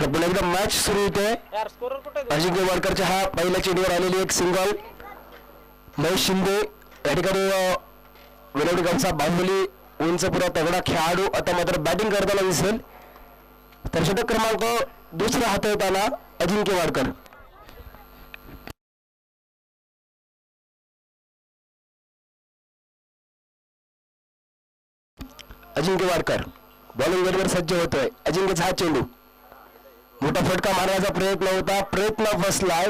पुन्हा एकदा मॅच सुरू होते. अजिंक्य वाडकरच्या हा पहिल्या चेंडूवर आलेली एक सिंगल. महेश शिंदे या ठिकाणी विनोदी गावचा बाहुबली उंच पुरा तगडा खेळाडू आता मात्र बॅटिंग करताना दिसेल. तर षटक क्रमांक दुसरा हाताळताना अजिंक्य वाडकर. अजिंक्य वाडकर बॉलिंग वेळेवर सज्ज होतोय. अजिंक्यचा हा चेंडू मोठा फटका मारण्याचा प्रयत्न होता, प्रयत्न बसलाय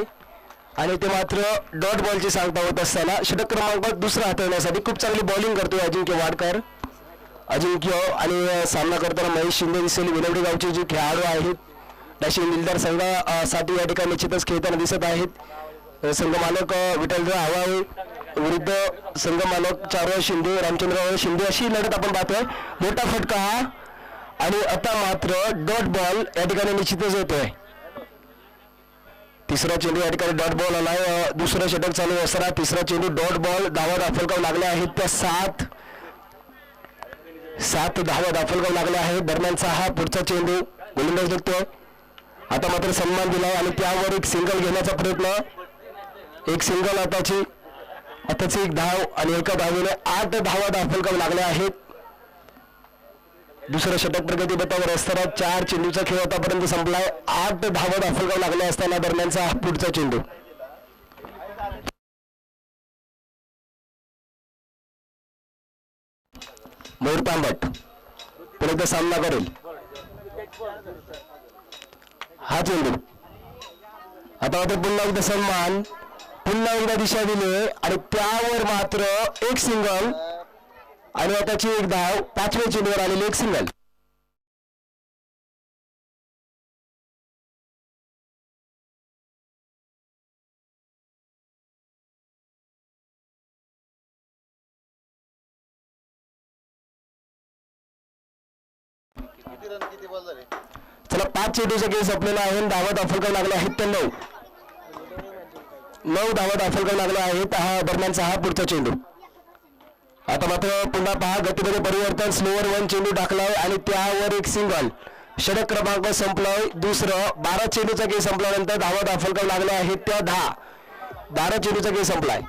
आणि ते मात्र डॉट बॉलची सांगता होत असताना षटक क्रमांक दुसरा हाताळण्यासाठी खूप चांगली बॉलिंग करतोय अजिंक्य वाडकर. अजिंक्य आणि सामना करताना महेश शिंदे दिसेल. विनवडी गावचे जे खेळाडू आहेत डॅशिंग दिलदार संघासाठी या ठिकाणी निश्चितच खेळताना दिसत आहेत. संघमालक विठ्ठलराव आव्हाळे विरुद्ध संघमालक चारुहास शिंदे, रामचंद्र शिंदे अशी लढत आपण पाहतोय. मोठा फटका आणि आता मात्र डॉट बॉल या ठिकाणी निश्चितच होतोय. तिसरा चेंडू या ठिकाणी डॉट बॉल आलाय. दुसरं षटक चालू असताना तिसरा चेंडू डॉट बॉल. धावा दाफलकाव लागल्या आहेत त्या 7 धावा दाफलकाव लागल्या आहेत. दरम्यानचा हा पुढचा चेंडू गोलंदाज निघतोय. आता मात्र सन्मान दिलाय आणि त्यावर एक सिंगल घेण्याचा प्रयत्न. एक सिंगल आताची एक धाव आणि एका धावेने 8 धावा दाफलकाव लागल्या आहेत. दुसरं षटक प्रगती बतावर असताना 4 चेंडूचा खेळ आतापर्यंत संपलाय. 8 धावा दाफलकाव लागल्या असताना दरम्यानचा हा पुढचा चेंडू. मयूर तांबट पुढे सामना करेल. हा चेंडू आता पुन्हा एकदा सन्मान, पुन्हा एकदा दिशा दिली आणि त्यावर मात्र एक सिंगल आणि आताची एक धाव. 5व्या चेंडूवर आलेली एक सिंगल. चला 5 चेंडूचा गेम संपलेला आहे. धावा दाफलकाव लागले आहेत तर 9 धावा दाफलकाव लागल्या आहेत. हा दरम्यानचा हा पुढचा चेंडू. आता मात्र पुन्हा पहा गतीमध्ये परिवर्तन. स्लोअर 1 चेंडू टाकलाय आणि त्यावर एक सिंगल. षटक क्रमांक संपलाय. दुसरं 12 चेंडूचा गेम संपल्यानंतर धावा दाफलकाव लागल्या आहेत त्या 12 चेंडूचा गेम संपलाय.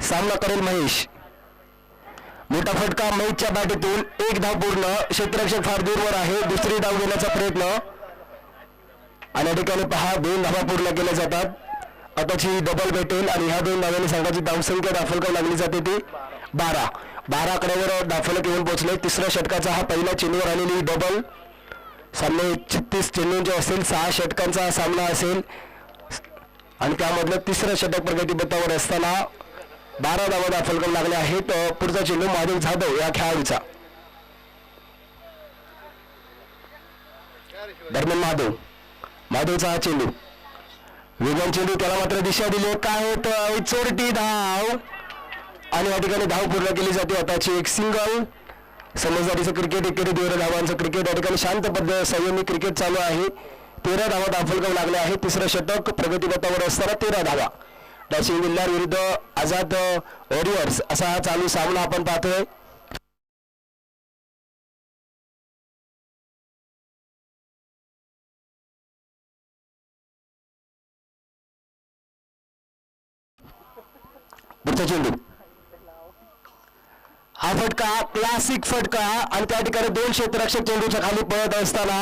सामना करेल महेश. मोठा फटका महेशच्या बॅटीतून. एक धाव पूर्ण. क्षेत्ररक्षक फार दूरवर आहे. दुसरी धाव घेण्याचा प्रयत्न आणि या ठिकाणी पहा 2 धावा पूर्ण केल्या जातात. आताची डबल भेटेल आणि ह्या 2 धावांनी संघाची धावसंख्या दाफलकाव लागली जाते ती 12 आकड्यावर दाफलक येऊन पोहोचले. तिसऱ्या षटकाचा हा पहिला चेंडूवर आलेली डबल. सामने 36 चेंडूंचे असेल. 6 षटकांचा सामना असेल आणि त्यामधलं तिसरं षटक प्रगती बतावर असताना 12 धावा दाफलकाव लागले आहेत. पुढचा चेंडू माधव जाधव या खेळाडूचा. दरम्यान माधवचा हा चेंडू वेगवान चेंडू. त्याला मात्र दिशा दिली. काय होतं चोरटी धाव आणि या ठिकाणी धाव पूर्ण केली जाते. आताची एक सिंगल. समजदारीचं क्रिकेट, एकेरी 12 धावांचं क्रिकेट. या ठिकाणी शांत पद्धत संयमी क्रिकेट चालू आहे. 13 धावा दाफलकाव लागले आहे. तिसरं षटक प्रगती पथावर असताना 13 धावा. डॅशिंग दिलदार विरुद्ध आझाद वॉरियर्स असा हा चालू सामना आपण पाहतोय. पुढचा चेंडू, हा फटका क्लासिक फटका आणि त्या ठिकाणी 2 क्षेत्ररक्षक चेंडूच्या खाली पळत असताना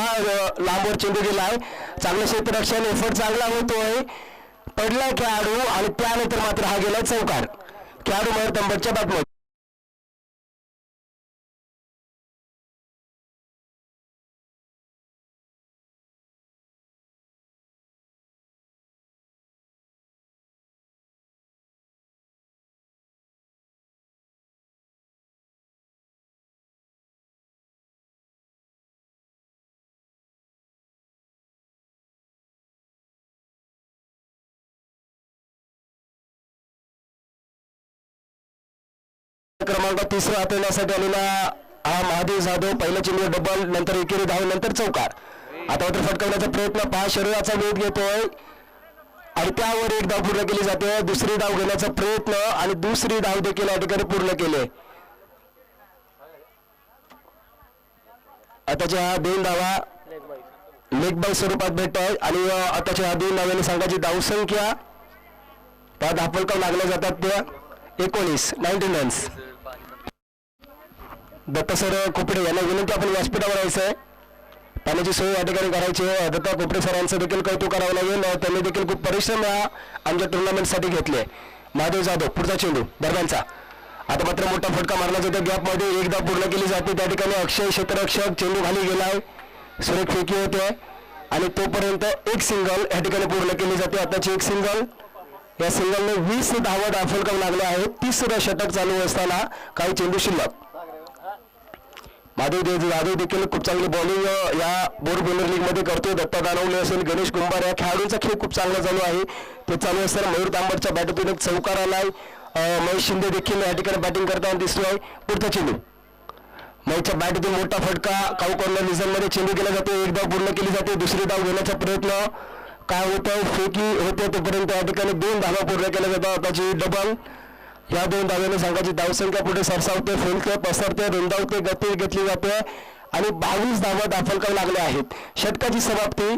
लांबवर चेंडू गेलाय. चांगलं क्षेत्ररक्षण, एफर्ट चांगला होतोय, पडलाय खेळाडू आणि त्यानंतर मात्र हा गेलाय चौकार. खेळाडू मयूर तांबटच्या बॅटमध्ये. क्रमांक 3 हाताळण्यासाठी आलेला हा महादेव जाधव. पहिल्या चेंडूवर डबल, नंतर एकेरी धाव, नंतर चौकार. आता मात्र फटकावण्याचा प्रयत्न, पहा शरीराचा वेध घेतोय आणि त्यावर एक धाव पूर्ण केली जाते. दुसरी धाव घेण्याचा प्रयत्न आणि दुसरी धाव देखील या ठिकाणी पूर्ण केले. आताच्या ह्या 2 धावा लेग बाय स्वरूपात भेटत आहेत आणि आताच्या ह्या 2 धावांनी संघाची धावसंख्या त्या धापलकाव लागल्या जातात त्या 19 रन्स. दत्ता सर कोपडे यांना विनंती, आपण व्यासपीठावर यायचं, पाण्याची सोय या ठिकाणी करायची आहे. दत्ता कोपडे सरांचं देखील कौतुक करावं लागेल, त्यांनी देखील खूप परिश्रम आमच्या टुर्नामेंटसाठी घेतले. महादेव जाधव पुढचा चेंडू दरम्यानचा. आता मात्र मोठा फटका मारला जातो गॅपमध्ये, एकदा पूर्ण केली जाते. त्या ठिकाणी अक्षय क्षेत्ररक्षक, चेंडू खाली गेलाय, सुरेख फेकी होते आणि तोपर्यंत एक सिंगल या ठिकाणी पूर्ण केली जाते. आताची एक सिंगल, या सिंगलने 20 धावा दाफलकाव लागले आहेत. 30रं षटक चालू असताना काही चेंडू शिल्लक. महादेव जाधव देखील खूप चांगली बॉलिंग या बोर प्रीमियर लीग मध्ये करतोय. दत्ता दानवले असेल, गणेश कुंभार या खेळाडूंचा खेळ खूप चांगला चालू आहे. ते चालू असताना मयूर तांबटच्या बॅटतून एक चौकार आलाय. महेश शिंदे देखील या ठिकाणी बॅटिंग करताना दिसतोय. पुढचा चेंडू, महेशच्या बॅटतून मोठा फटका, काऊ कॉर्नर रिझन मध्ये चेंडू केला जातो, एक धाव पूर्ण केली जाते. दुसरी धाव घेण्याचा प्रयत्न, काय होतं, फेकी होते तोपर्यंत या ठिकाणी 2 धावा पूर्ण केल्या जातात. आताची डबल, या 2 धाव्याने संघाची धावसंख्या पुढे सरसावते, फुलते, पसरते, रुंदावते, गती घेतली जाते आणि 22 धावा दाफलकाव लागल्या आहेत. षटकाची समाप्ती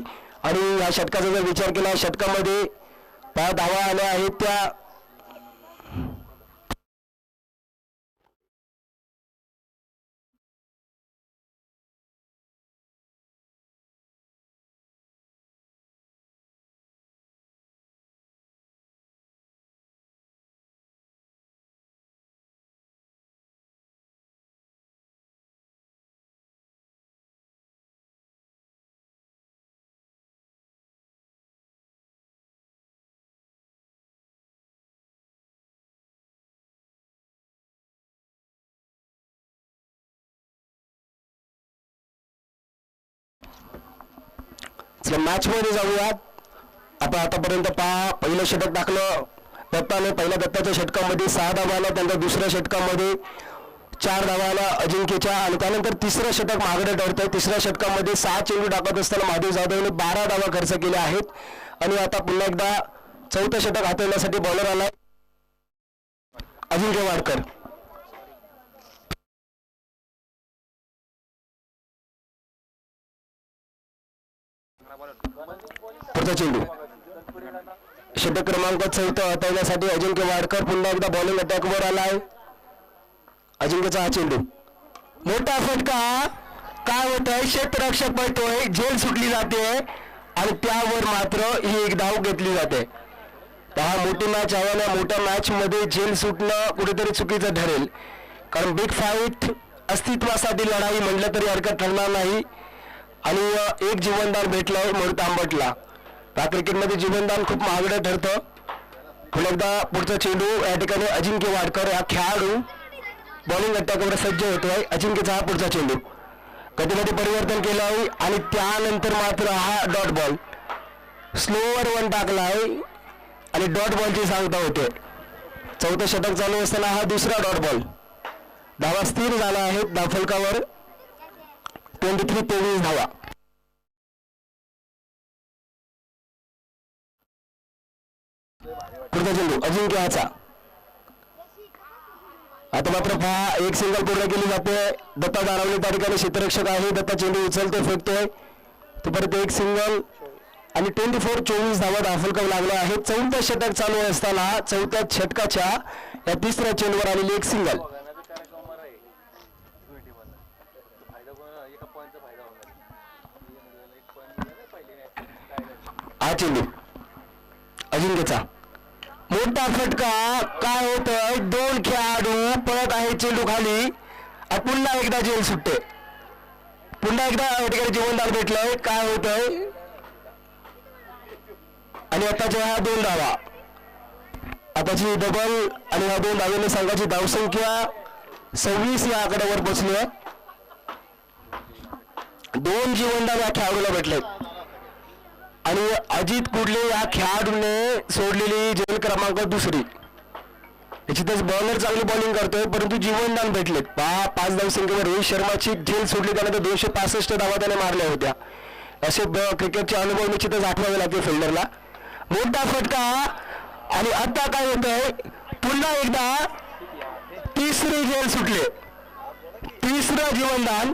आणि या षटकाचा जर विचार केला, षटकामध्ये 5 धावा आल्या आहेत. त्या मॅच मध्ये जाऊयात. आपण आतापर्यंत पहा, पहिलं षटक टाकलं दत्ताने, पहिल्या दत्ताच्या षटकामध्ये 6 धावा आल्या, त्यानंतर दुसऱ्या षटकामध्ये 4 धावा आल्या अजिंक्यच्या आणि त्यानंतर 3रं षटक मागडे ठरतंय. 3ऱ्या षटकामध्ये 6 चेंडू टाकत असताना महादेव जाधवने 12 धावा खर्च केल्या आहेत आणि आता पुन्हा एकदा 4थं षटक हाताळण्यासाठी बॉलर आलाय अजिंक्य वाडकर. पुढचा चेंडू, षटक क्रमांक 4 हाताळण्यासाठी अजिंक्य वाडकर पुन्हा एकदा बॉलिंग अटॅकवर आलाय. अजिंक्यचा हा चेंडू, मोठा फटका, काय होत आहे, क्षेत्ररक्षक पळतोय, झेल सुटली जाते आणि त्यावर मात्र ही एक धाव घेतली जाते. हा मोठी मॅच आहे ना, मोठ्या मॅच मध्ये झेल सुटणं कुठेतरी चुकीचं ठरेल, कारण बिग फाईट अस्तित्वासाठी लढाई म्हटलं तरी हरकत ठरणार नाही आणि एक जीवनदान भेटलंय मयूर तांबटला. त्या क्रिकेटमध्ये जीवनदान खूप महागडं ठरतं. पुन्हा एकदा पुढचा चेंडू, या ठिकाणी अजिंक्य वाडकर हा खेळाडू बॉलिंग अटॅकवर सज्ज होतोय. अजिंक्यचा हा पुढचा चेंडू, गतीमध्ये परिवर्तन केलं आहे आणि त्यानंतर मात्र हा डॉट बॉल, स्लोवर 1 टाकलाय आणि डॉट बॉलची सांगता होते. 4थं षटक चालू असताना हा दुसरा डॉट बॉल. धावा स्थिर झाला आहेत धावफलकावर, 23 धावा. पुढचा चेंडू अजिंक्याचा, आता मात्र पहा एक सिंगल पूर्ण केली जाते. दत्ता दानवले त्या ठिकाणी क्षेत्ररक्षक आहे, दत्ता चेंडू उचलते, फेकतोय, तो परत एक सिंगल आणि 24 धावा दाखल लागल्या आहेत. 4थं षटक चालू असताना 4थ्या षटकाच्या या तिसऱ्या चेंडूवर आलेली एक सिंगल. हा चेंडू अजिंक्यचा मोठा फटका. काय होतंय, दोन खेळाडू पळत आहे चेंडू खाली. पुन्हा एकदा जेल सुटते. पुन्हा एकदा या ठिकाणी जीवनदान भेटलंय. काय होतंय, आणि आताच्या ह्या दोन धावा, आताची डबल आणि ह्या दोन धावेने संघाची धावसंख्या 26 या आकड्यावर पोहोचली आहे. दोन जीवनदान या खेळाडूला भेटले आणि अजित कुडले या खेळाडूने सोडलेली जेल क्रमांक 2. याच्यातच बॉलर चांगली बॉलिंग करतोय, परंतु जीवनदान भेटले. 5 धावसंख्येवर रोहित शर्माची झेल सोडली, त्यानंतर 265 धावा त्याने मारल्या होत्या. असे क्रिकेटचे अनुभव निश्चितच आठवावे लागते फिल्डरला. मोठा फटका आणि आता काय होतंय, पुन्हा एकदा तिसरी झेल सुटले. तिसरं जीवनदान.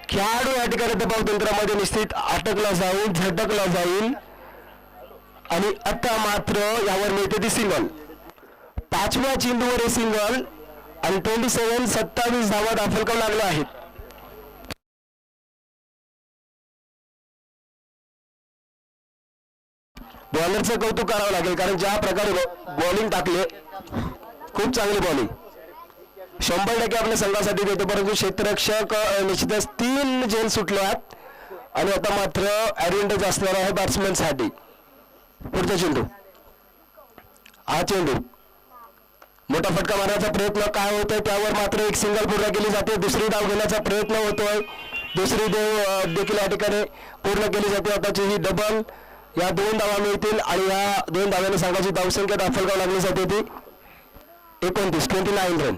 खेळाडू या ठिकाणी दबाव तंत्रामध्ये निश्चित अटकला जाईल, झटकला जाईल आणि आता मात्र यावर मिळते ती सिंगल. 5व्या चेंडूवर हे सिंगल आणि 27 धावा दाखल लागल्या आहेत. बॉलरचं कौतुक करावं लागेल, कारण ज्या प्रकारे बॉलिंग टाकले, खूप चांगली बॉलिंग. 100% आपल्या संघासाठी देतो, परंतु क्षेत्ररक्षक निश्चितच 3 झेल सुटल्यात आणि आता मात्र ऍडव्हान्टेज असणार आहे बॅट्समॅनसाठी. पुढचा चेंडू, हा चेंडू मोठा फटका मारण्याचा प्रयत्न. काय होतोय, त्यावर मात्र एक सिंगल पूर्ण केली जाते. दुसरी धाव घेण्याचा प्रयत्न होतोय, दुसरी धाव देखील या ठिकाणी पूर्ण केली जाते. आताची ही डबल, या 2 धावा मिळतील आणि या 2 धाव्याने संघाची धावसंख्या दाखल करावी लागली जाते ती 29 रन.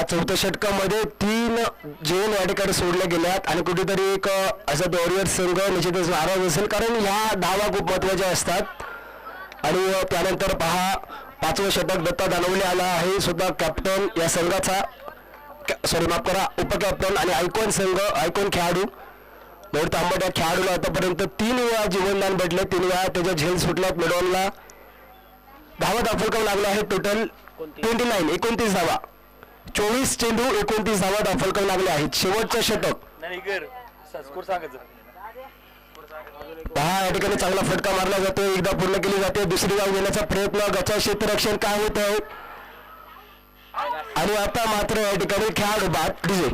चौथ्या षटकामध्ये 3 झेल या ठिकाणी सोडल्या गेल्यात आणि कुठेतरी एक असा वॉरियर संघ निश्चितच नाराज असेल, कारण ह्या धावा खूप महत्वाच्या असतात. आणि त्यानंतर पहा 5वं षटक दत्ता दानवले आला आहे, सुद्धा कॅप्टन या संघाचा, माफ करा, उपकॅप्टन आणि आयकॉन संघ, आयकॉन खेळाडू मोठ तांबट या खेळाडूला आतापर्यंत 3 वेळा जीवनदान भेटले, 3 वेळा त्याच्या झेल सुटल्यात. मिडॉनला धावा दाखल करावं लागला आहे. टोटल 29 धावा, 24 चेंडू 29 धावा दाखल करावं लागले आहेत. शेवटचं षटक या ठिकाणी चांगला फटका मारला जातो, एकदा पूर्ण केली जाते. दुसरी धाव घेण्याचा प्रयत्न, गचा क्षेत्ररक्षण काय होत आहे आणि आता मात्र या ठिकाणी खेळाडू बाद डीजे.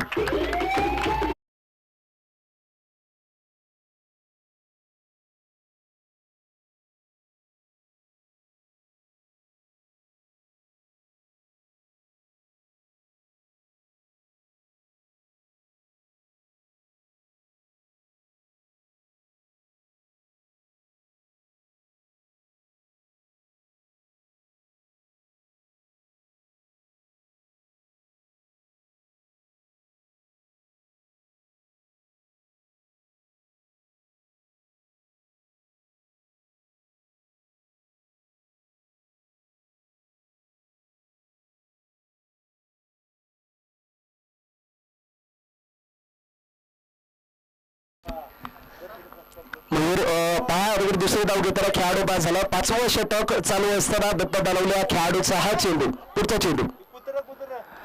पहा दुसरी धाव घेताना खेळाडू बाद झाला. 5वं षटक चालू असताना दत्ता दानवल्या खेळाडूचा हा चेंडू, पुढचा चेंडू,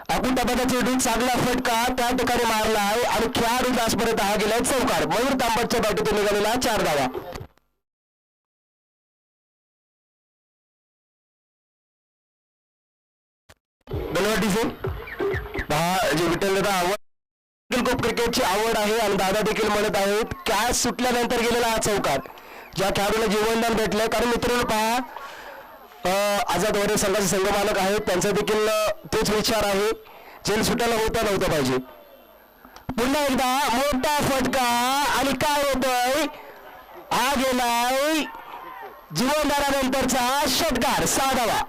आपण तांबाचा चेंडू, चांगला फटका त्या ठिकाणी मारला आहे आणि खेळाडू दासपर्यंत हा गेलाय चौकार. मयूर तांबटच्या बॅटीतून निघालेला 4 धावा. धन्यवाद डीजे. पहा जे विठ्ठल दादा आवड खूप क्रिकेटची आवड आहे आणि दादा देखील म्हणत आहेत कॅच सुटल्यानंतर गेलेला हा चौकार ज्या खेळाडूला जीवनदान भेटलंय. कारण मित्रांनो पहा आझाद वरे संघाचे संघमालक आहेत त्यांचा देखील तोच विचार आहे जेल सुटायला नव्हतं पाहिजे. पुन्हा एकदा मोठा फटका आणि काय होतोय हा गेलाय जीवनदानानंतरचा षटकार 6 धावा.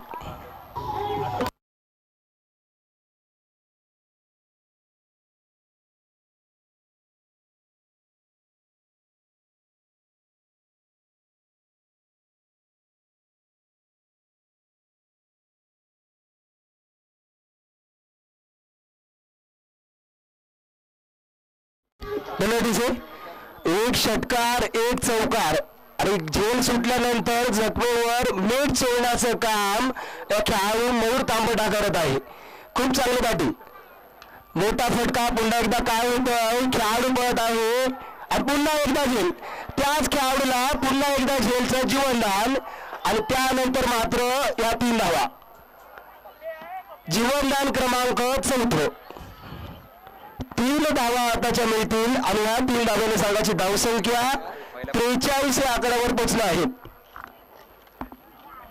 एक षटकार एक चौकार आणि झेल सुटल्यानंतर जखमेवर मीठ चोळण्याचं काम या खेळाडू मयूर तांबटा करत आहे. खूप चांगली बॅटिंग. मोठा फटका पुन्हा एकदा काय होतोय खेळाडू पळत आहे आणि पुन्हा एकदा झेल त्याच खेळाडूला पुन्हा एकदा झेलचं जीवनदान आणि त्यानंतर मात्र या 3 धावा. जीवनदान क्रमांक 4. 3 धावा आताच्या मिळतील आणि या 3 धाव्याने संघाची धावसंख्या 43 या आकड्यावर पोहोचली आहे.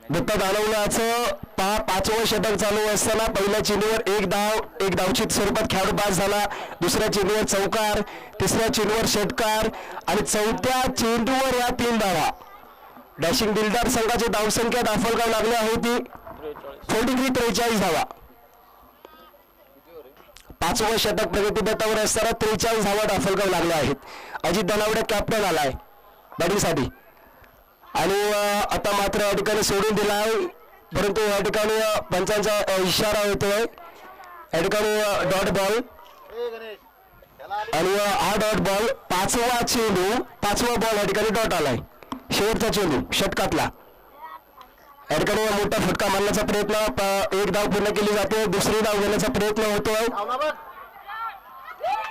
दत्ता दानवल्याचं 5वं षटक चालू असताना पहिल्या चेंडूवर एक धावचित स्वरूपात खेळाडू बाद झाला. दुसऱ्या चेंडूवर चौकार, तिसऱ्या चेंडूवर षटकार आणि चौथ्या चेंडूवर या 3 धावा. डॅशिंग दिलदार संघाची धावसंख्या दाखल लागली आहे ती 43 धावा. 5वं षटक प्रगतीपथावर असताना 43 धावा दाखल लागल्या आहेत. अजित दानवडे कॅप्टन आलाय बॅटिंगसाठी आणि आता मात्र या ठिकाणी सोडून दिला आहे. परंतु या ठिकाणी पंचांचा इशारा होतोय या ठिकाणी डॉट बॉल आणि हा डॉट बॉल 5वा बॉल या ठिकाणी डॉट आलाय. शेवटचा चेंडू षटकातला या ठिकाणी मोठा फटका मारण्याचा प्रयत्न एक धाव पूर्ण केली जाते. दुसरी धाव घेण्याचा प्रयत्न होतोय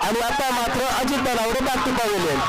आणि आता मात्र Ajit Danwade back to pavilion.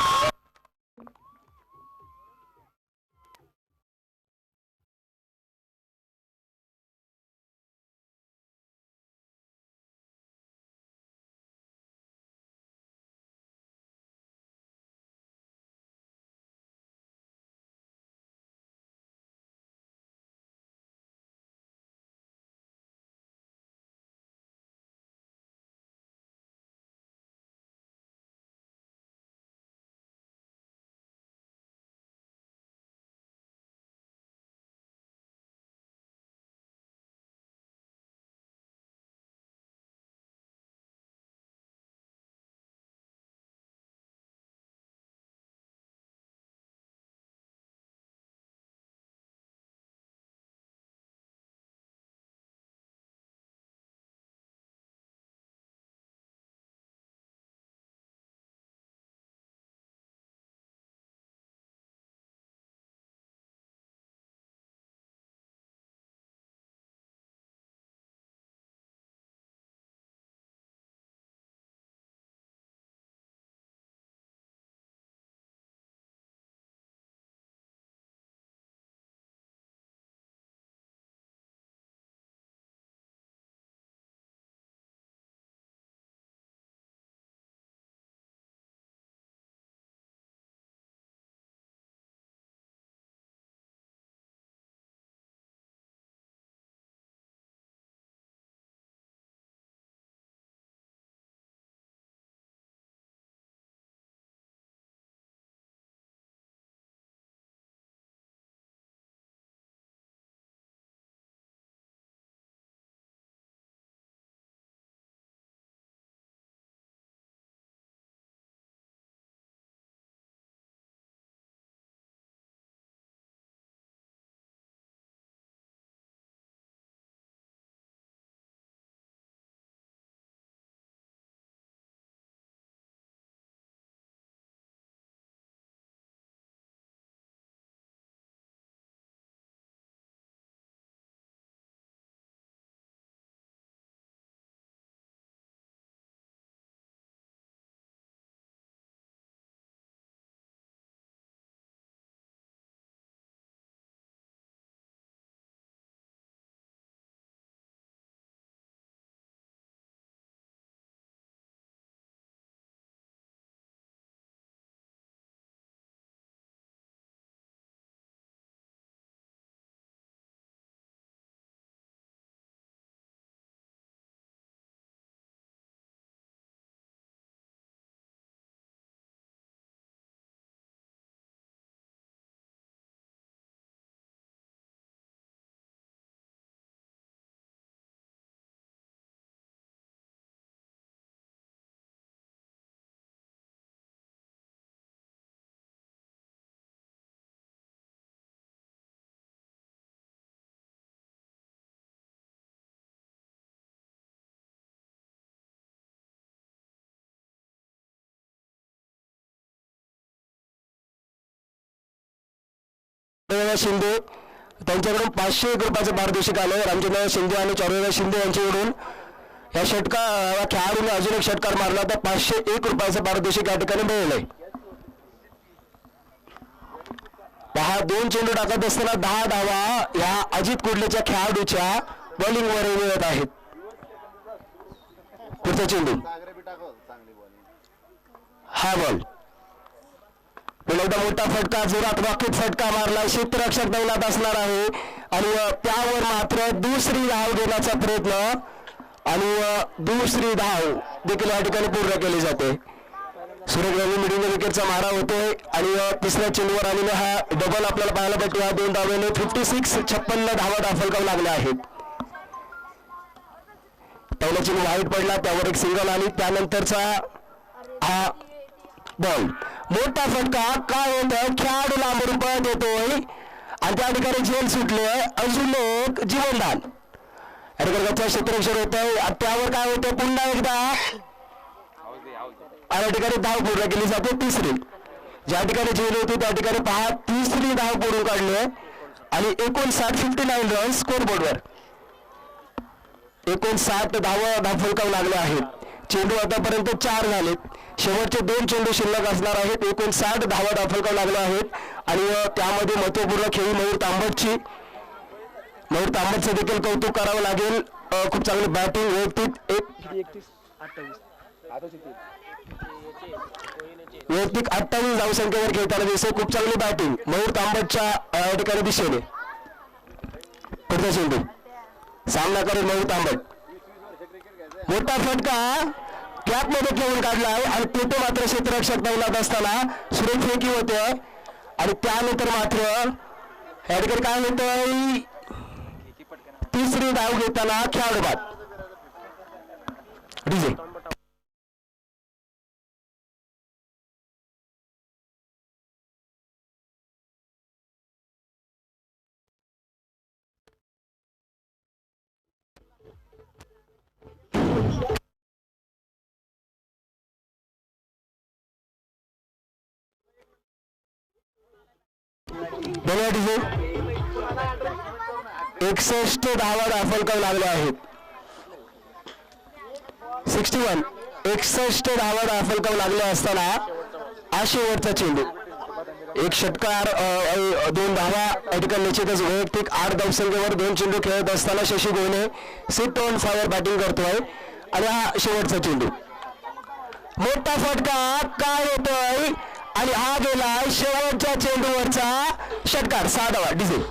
Shinde त्यांच्याकडून 501 रुपयाचं पारितोषिक आलं. रामचंद्र शिंदे आणि चौरदा शिंदे यांच्याकडून या षटकार खेळाडूने अजून एक षटकार मारला तर 501 रुपयाचं पारितोषिक या ठिकाणी मिळालंय. पहा 2 चेंडू टाकत असताना 10 धावा या अजित कुडलेच्या खेळाडूच्या बॉलिंगवर मिळत आहेत. पुढचा चेंडू हा बॉल पुन्हा एकदा मोठा फटका जोरात रॉकेट फटका मारला. क्षेत्ररक्षक दैनात असणार आहे आणि त्यावर मात्र दुसरी धाव घेण्याचा प्रयत्न आणि दुसरी धाव देखील या ठिकाणी पूर्ण केली जाते. सूर्यग्रहणी मिडियम विकेटचा मारा होतोय आणि तिसऱ्या चेंडूवर आलेला हा डबल आपल्याला पाहायला भेटतो. या 2 धावेने 56 धावा दाखल लागल्या आहेत. पहिला चेंडू वाईट पडला त्यावर एक सिंगल आणि त्यानंतरचा हा बॉल मोठा फटका काय होतं खेळाडू लांबून पळत येतोय आणि त्या ठिकाणी झेल सुटले. अजून एक जीवनदान या ठिकाणी क्षेत्ररक्षण होत आहे. त्यावर काय होतं पुन्हा एकदा या ठिकाणी धाव पूर्ण केली जाते. तिसरी ज्या ठिकाणी झेल होती त्या ठिकाणी पहा तिसरी धाव पूर्ण काढली आणि 59 रन स्कोर बोर्डवर 59 धावा फलकावू लागले आहेत. चेंडू आतापर्यंत 4 झालेत. शेवटचे 2 चेंडू शिल्लक असणार आहेत. 59 धावा फलकावू लागले आहेत आणि त्यामध्ये महत्वपूर्ण खेळी मयूर तांबटचं देखील कौतुक करावं लागेल. खूप चांगली बॅटिंग वैयक्तिक 28 धावसंख्येवर खेळताना दिसते. खूप चांगली बॅटिंग मयूर तांबटच्या या ठिकाणी दिशेने. पुढचा चेंडू सामना करेल मयूर तांबट. मोठा फटका कॅप मध्ये खेळून काढला आहे आणि तिथे मात्र क्षेत्ररक्षक दैनात असताना सुरेख फेकी होते आणि त्यानंतर मात्र या ठिकाणी काय होतंय तिसरी धाव घेताना खेळाडू बाद डीजे. धन्यवाद डीजे. 61 धावा दाखल लागल्या आहेत. 61 धावा दाखल लागल्या असताना हा शेवटचा चेंडू एक षटकार 2 धावा या ठिकाणी निश्चितच वैयक्तिक 8 धावसंख्येवर 2 चेंडू खेळत असताना शशी गोयने सिट ऑन फायर बॅटिंग करतोय आणि हा शेवटचा चेंडू मोठा फटका काय होतोय आणि हा गेला शेवटच्या चेंडूवरचा षटकार 6 धावा डीजे.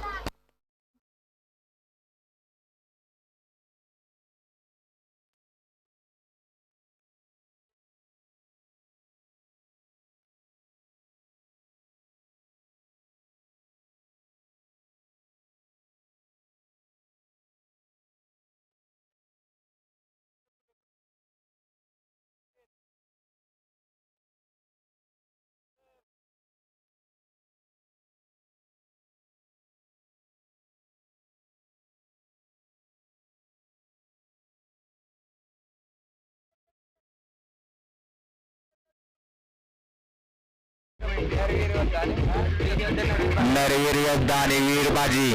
नरवीर योद्धा आणि वीर बाजी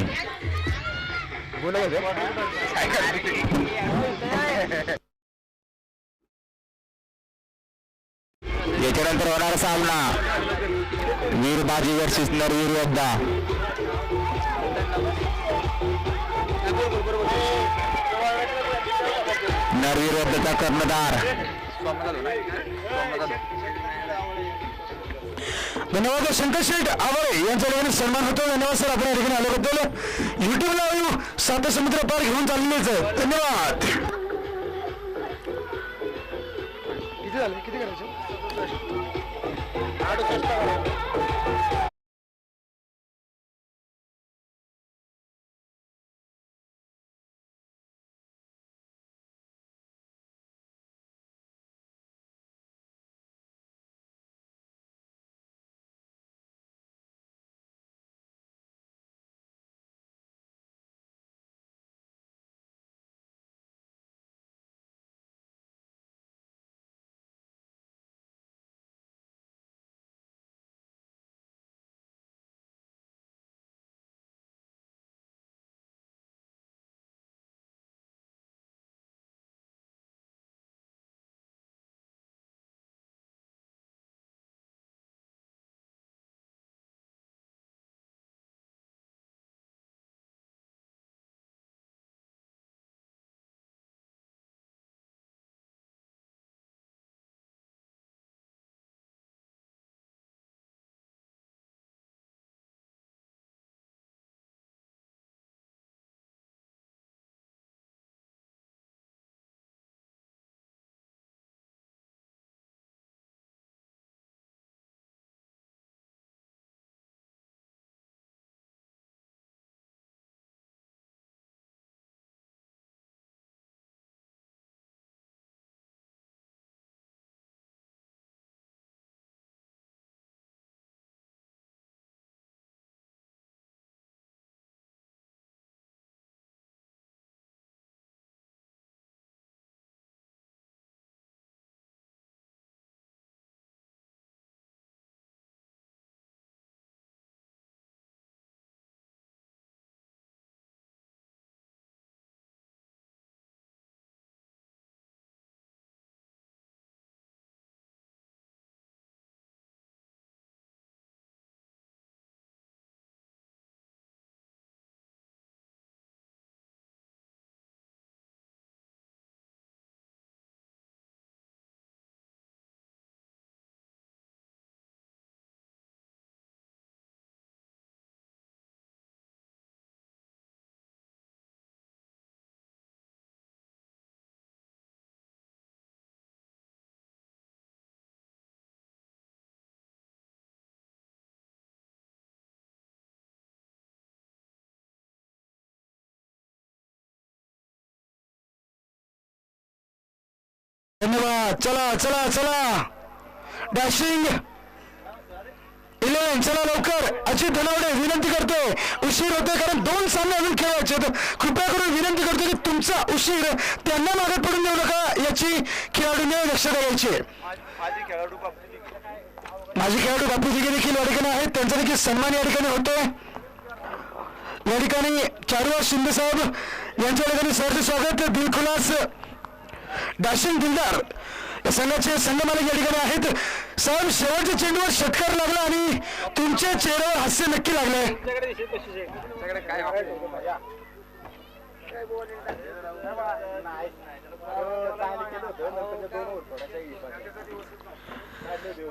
याच्यानंतर होणार सामना वीर बाजी वर्सेस नरवीर योद्धा. नरवीर योद्धाचा कर्णधार धन्यवाद शंकर शेठ आवाळे यांच्या ठिकाणी सन्मान होतो. धन्यवाद सर आपण या ठिकाणी आल्याबद्दल. युट्यूब लाईव्ह सात समुद्र पार घेऊन चाललेच आहे. धन्यवाद. किती झाले किती करायचे धन्यवाद. चला चला चला डॅशिंग 11 चला लवकर. अजित धनावडे विनंती करतोय उशीर होतोय कारण 2 सामने अजून खेळायचे. कृपया करून विनंती करतो की तुमचा उशीर त्यांना मागत पडून देऊ नका याची खेळाडूने दक्षता घ्यायची. माझे खेळाडू बापू दिघे देखील या ठिकाणी आहेत. त्यांचा देखील सन्मान या ठिकाणी होतोय. या ठिकाणी चारुहास शिंदे साहेब यांच्या ठिकाणी सहर्ष स्वागत. दिलखुलास डॅशिंग दिलदार या संघाचे संघमालक या ठिकाणी आहेत. साहेब शेवटच्या चेंडूवर षटकार लागला आणि तुमच्या चेहऱ्यावर हास्य नक्की लागलंय.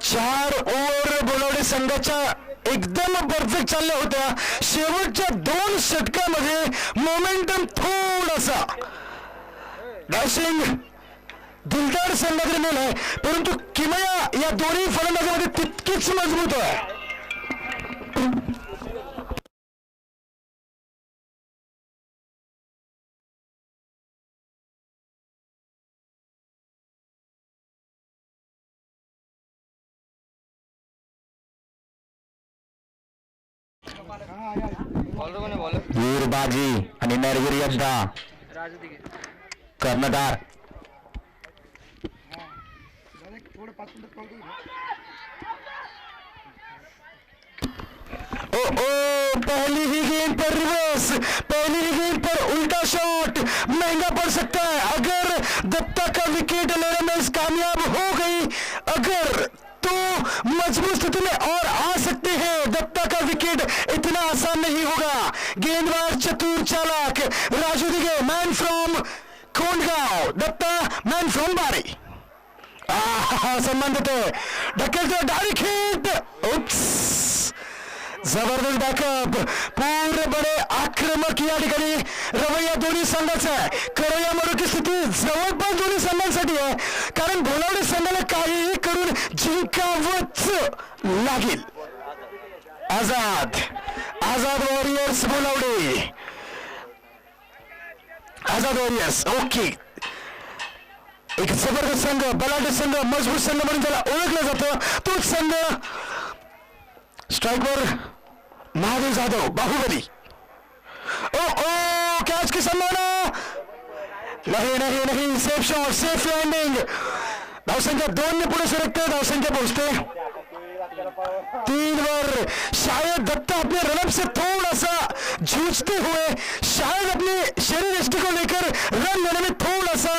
चार ओव्हर बोलावडे संघाच्या एकदम परफेक्ट चालल्या होत्या. शेवटच्या 2 षटकामध्ये मोमेंटम थोडासा डॅशिंग दिलदार संघाकडे नेलाय परंतु किमया या दोन्ही फलंदाजामध्ये तितकीच मजबूत आहे. वीरबाजी आणि नरवीर योद्धा कर्णधार पहली ही गेंद पर रिवर्स, पहली ही गेंद पर उल्टा शॉट महंगा पड़ सकता है. अगर दत्ता का विकेट लेने में इस कामयाब हो गई अगर तो मजबूत स्थिति में और आ सकते हैं. दत्ता का विकेट इतना आसान नहीं होगा. गेंदबाज चतुर चालाक Raju Dighe man from Kondgaon, Datta man from Bari. सम्मान देते ढकेलते डायरेक्ट हिट. जबरदस्त बॅकअप पूर्णपणे आक्रमक या ठिकाणी रवैया दोन्ही संघाचा आहे. करवया मरोकी स्थिती जवळपास दोन्ही संघांसाठी आहे कारण बोलावडे संघाला काहीही करून जिंकावंच लागेल. आझाद आझाद वॉरियर्स बोलावडे, आझाद वॉरियर्स. ओके, एक जबरदस्त संघ, बलाढ्य संघ, मजबूत संघ म्हणून त्याला ओळखलं जातं. तोच संघ स्ट्राइकर महादेव जाधव बाहुबली. ओ कैच की संभावना नहीं नहीं नहीं. Safe shot, safe landing. धावसंख्या 2 ने पुढे सरकते, धावसंख्या पोहोचते 3 वर. शायद दत्ता अपने रनअप से थोड़ा सा जूझते हुए शायद अपने शरीर रिश्ते को लेकर रन लेने में थोड़ा सा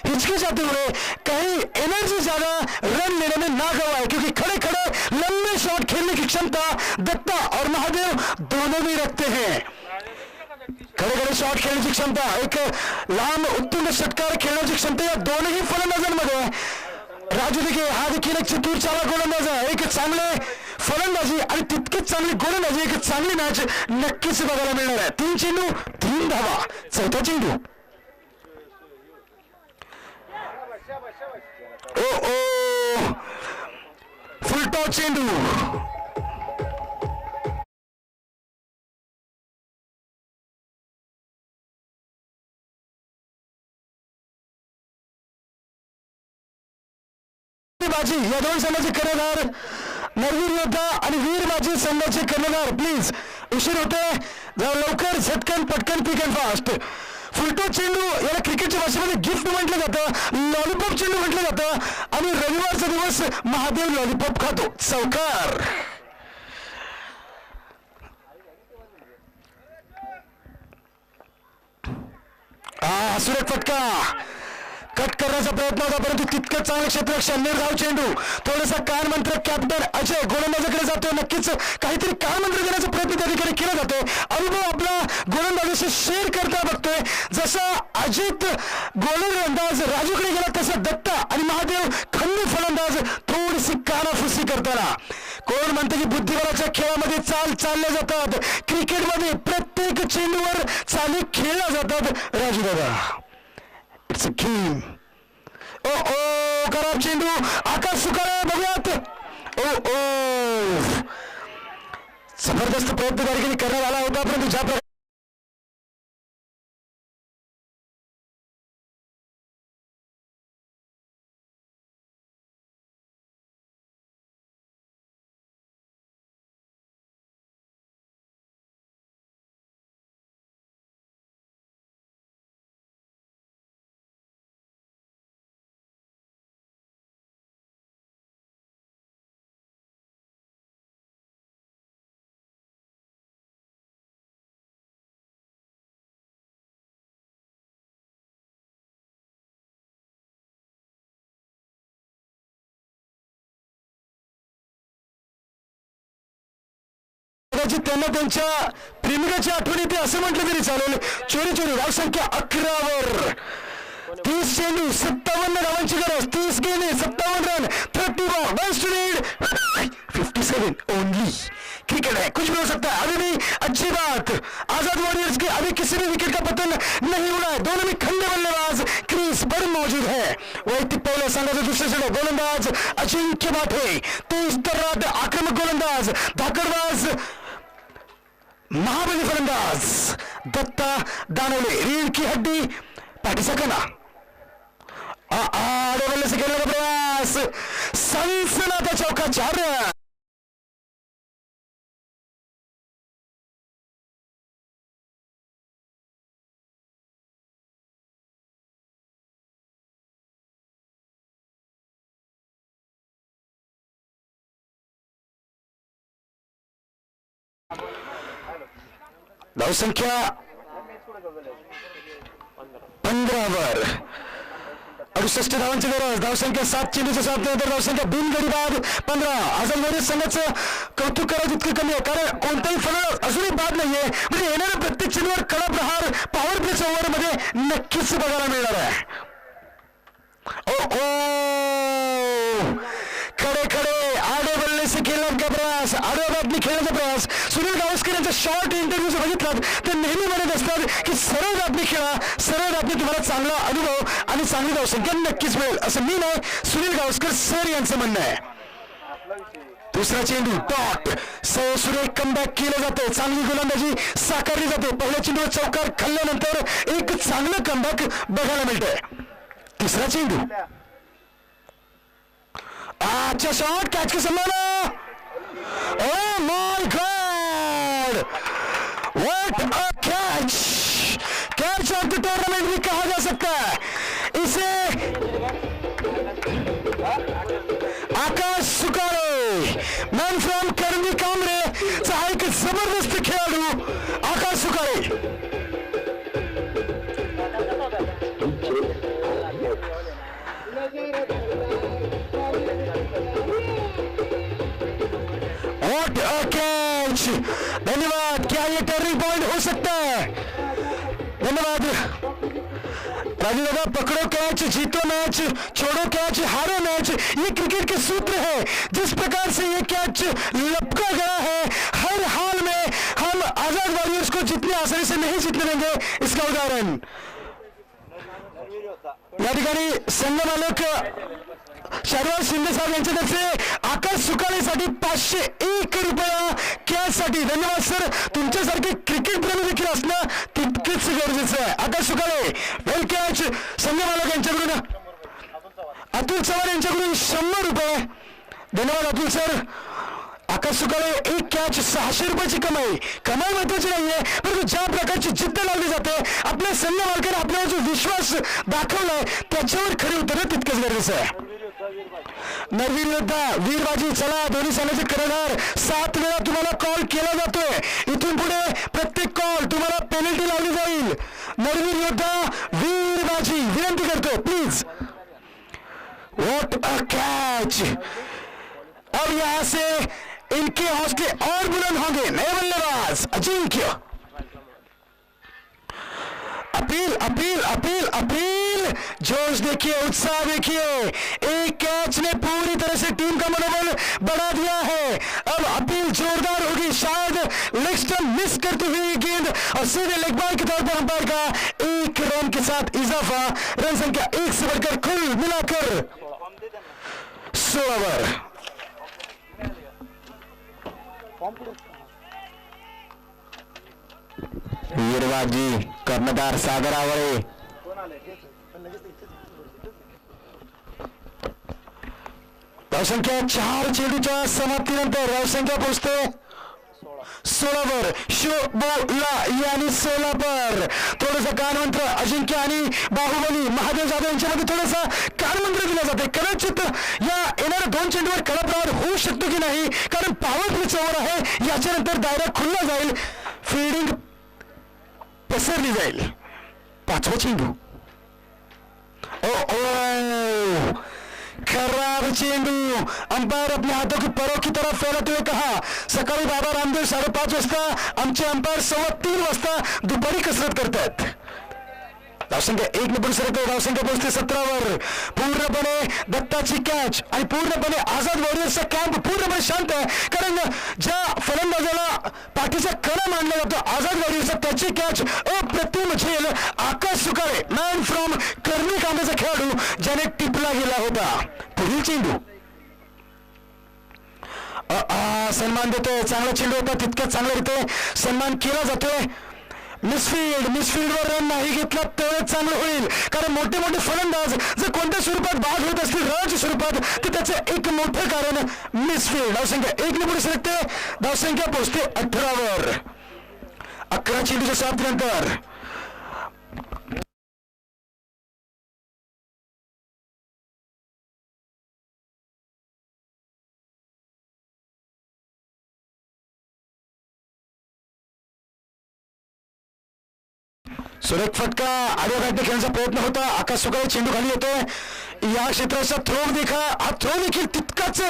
हिचकिचाते हुए कहीं एनर्जी ज्यादा रन लेने में ना गवाए क्योंकि खड़े खड़े लंबे शॉट खेलने की क्षमता दत्ता और महादेव दोनों भी रखते हैं. खड़े खड़े शॉट खेळण्याची क्षमता, एक लांब उत्तुंग षटकार खेळण्याची क्षमता या दोन्ही फलंदाजांमध्ये. राजू दिघे हा देखील एक चतुर चालक गोलंदाज आहे. एक चांगले फलंदाजी आणि तितकीच चांगली गोलंदाजी, एक चांगली मॅच नक्कीच बघायला मिळणार आहे. 3 चेंडू 3 धावा. चौथा चेंडू फुलटॉस चेंडू. बाजी या 2 संघाचे कर्णधार नरवीर योद्धा आणि वीरबाजी संघाचे कर्णधार प्लीज उशीर होते जरा लवकर झटकन पटकन पिक अँड फास्ट. फुलटॉस चेंडू याला क्रिकेटच्या भाषेमध्ये गिफ्ट म्हटलं जातं, लॉलीपॉप चेंडू म्हटलं जातं आणि रविवारचा दिवस महादेव लॉलीपॉप खातो. चौकार. सुरेख फटका कट करण्याचा प्रयत्न होता परंतु तितकं चांगलं क्षेत्ररक्षण. निर्धाव चेंडू थोडासा कानमंत्र कॅप्टन अजय गोलंदाजाकडे जातो. नक्कीच काहीतरी कानमंत्र देण्याचा प्रयत्न त्या ठिकाणी केला जातोय. अनुभव आपला गोलंदाजाशी शेअर करता बघतोय. जसा अजित गोलंदाज राजूकडे गेला तसा दत्ता आणि महादेव खंडी फलंदाज थोडीशी कानाफुसी करताना. कोण म्हणते की बुद्धिबळाच्या खेळामध्ये चाल चालल्या जातात, क्रिकेटमध्ये प्रत्येक चेंडूवर चाली खेळल्या जातात. राजू दादा इट्स अ गेम. खराब चेंडू आकाश सुकाळे बघूयात. जबरदस्त प्रयत्न त्या ठिकाणी करण्यात आला होता परंतु ज्या कदाचित त्यांना त्यांच्या प्रेमिकाची आठवण येते असं म्हटलं तरी चालेल. चोरी चोरी धाव संख्या 11वर 30 चेंडू 57 धावांची गरज. 30 गेले 57 रन 30 बॉल 57 ओनली. क्रिकेट है कुछ भी हो सकता है. अभी भी अच्छी बात आजाद वॉरियर्स के अभी किसी भी विकेट का पतन नहीं हुआ है. दोनों में खंडे बल्लेबाज क्रीज पर मौजूद है. वैयक्तिक पहिले संघाचे दुसरे षटक गोलंदाज अजिंक्य बाठे. 23 तर्राट आक्रमक गोलंदाज धाकड़बाज महाबली फलंदाज दत्ता दानवले. रीढ़ की हड्डी पाठीचा कणा. आडे बल्ले से खेलने का प्रयास. सनसनाटा चौका 4 रन. धावसंख्या 15वर 68 धावांची गरज. धावसंख्या 7 चेंडूच्या 7 नंतर धावसंख्या बिनगडी बाद 15. आझाद वॉरियर्स संघाचं कौतुक करायचं इतकं कमी आहे कारण कोणताही फलक अजूनही बाद नाहीये. म्हणजे येणाऱ्या प्रत्येक चेंडूवर कडा प्रहार पॉवर प्लेच्या ओव्हरमध्ये नक्कीच बघायला मिळणार आहे. खडे खडे आडे बल्ले से खेळण्याचा प्रयास. आडव्या बातमी खेळण्याचा प्रयास. सुनील गावस्कर यांचा शॉर्ट इंटरव्ह्यू बघितलात तर नेहमी म्हणत असतात की सरळ बातमी खेळा. सरळ बातमी तुम्हाला चांगला अनुभव आणि चांगली धावसंख्या नक्कीच मिळेल असं मी नाही सुनील गावस्कर सर यांचं म्हणणं आहे. दुसरा चेंडू डॉट सुरेख कमबॅक केलं जाते. चांगली गोलंदाजी साकारली जाते. पहिल्या चेंडूवर चौकार खाल्ल्यानंतर एक चांगलं कमबॅक बघायला मिळतंय. तिसरा चेंडू अच्छा शॉट कैच की संभावना. Oh my God what a catch. Catch of the tournament भी कहा जा सकता है इसे. आकाश सुकाळे मॅन फ्रॉम करंदी कांबरे चा एक जबरदस्त खेळाडू आकाश सुकाळे. What a catch! धन्यवाद. क्या ये टर्निंग पॉइंट हो सकता है? धन्यवाद राजू दादा. पकड़ो कैच, जीतो मैच, छोड़ो कैच, हारो मैच, ये क्रिकेट के सूत्र है. जिस प्रकार से ये कैच लपका गया है हर हाल में हम आजाद वॉरियर्स को जितनी आसानी से नहीं जीतने देंगे. इसका उदाहरण या ठिकाणी संघ मालक शाहरुख शिंदे साहेब यांच्यातर्फे आकाश सुकाळेसाठी 501 रुपया कॅश साठी. धन्यवाद सर. तुमच्यासारखे क्रिकेट प्रेमी देखील असणं तितकेच गरजेचं आहे. आकाश सुकाळे वेल कॅच. संघ मालक यांच्याकडून अतुल चव्हाण यांच्याकडून 100 रुपये. धन्यवाद अतुल सर. आकाश सुकाळे एक कॅच 600 रुपयाची कमाई. कमाई महत्वाची नाहीये परंतु ज्या प्रकारची जिद्द लावली जाते आपल्या संघ मालकाने आपल्याला जो विश्वास दाखवलाय त्याच्यावर खरी उतरणं तितकंच गरजेचं आहे. नरवीर योद्धा वीरबाजी. चला दोन्ही संघाचे कर्णधार 7 वेळा तुम्हाला कॉल केला जातोय. इथून पुढे प्रत्येक कॉल तुम्हाला पेनल्टी लावली जाईल. नरवीर योद्धा वीरबाजी विनंती करतो प्लीज. What a catch. और यहां से इनके हौसले और बुलंद होंगे. नए बल्लेबाज Ajinkya. Appeal appeal appeal appeal. जोश देखिए, उत्साह देखिए. एक कैच ने पूरी तरह से टीम का मनोबल बढ़ा दिया है. अब अपील जोरदार होगी. शायद लेग स्टंप मिस करती हुई गेंद और सीधे लेग बाय के तौर पर अंपायर का 1 रन के साथ इजाफा. रन संख्या 1 से बढ़कर कुल मिलाकर 16 ओवर. वीरबाजी कर्णधार सागर आवळे. धावसंख्या 4 चेंडूच्या समाप्तीनंतर धावसंख्या पोहोचते 16 वर. शोभोला यांनी 16 पर. थोडंसं कानमंत्र अजिंक्य आणि बाहुबली महादेव जाधव यांच्यामध्ये थोडासा कानमंत्र दिला जाते. कदाचित या येणाऱ्या 2 चेंडूवर कडा होऊ शकतो की नाही कारण पॉवर प्लेच ओव्हर आहे. याच्यानंतर दायरा खुल्ला जाईल. फिल्डिंग पसरली जाईल. 5वा चेंडू. ओ खराब चेंडू, अंपायर अपने हाथों की परों की तरफ फैलाते हुए कहा, सकाळी बाबा रामदेव 5:30 वाजता, आमचे अंपायर 3:15 वाजता दुपारी कसरत करतात. धावसंख्या 1 ने पुढे सरकते, धावसंख्या पोहोचते 17वर. पूर्णपणे दत्ताची कॅच आणि पूर्णपणे आझाद वॉरियर्सचा कॅम्प पूर्णपणे शांत आहे, कारण ज्या फलंदाजाला पाठीचा कणा मानला जातो आझाद वॉरियर्सचा, त्याची कॅच अप्रतिम झेल आकाश सुकाळे, मॅन फ्रॉम कर्णी कांद्याचा खेळाडू, ज्याने टिपला गेला होता. पुढील चेंडू सन्मान देतोय, चांगला चेंडू होता, तितक्याच चांगला सन्मान केला जातोय. मिसफिल्डवर रन नाही घेतला तर चांगलं होईल, कारण मोठे मोठे फलंदाज जर कोणत्या स्वरूपात बाद होत असतील रनच्या स्वरूपात, तर त्याचं एक मोठं कारण मिसफिल्ड. धावसंख्या 1 ने पुढे सरकते, धावसंख्या पोहोचते 18वर. 11 चेंडूच्या समाप्तीनंतर सुरेख फटका आडव्या बॅटने खेळण्याचा प्रयत्न होता. आकाश सुकाळे चेंडू खाली येतोय. या क्षेत्राचा थ्रो देखा, हा थ्रो देखील तितकाच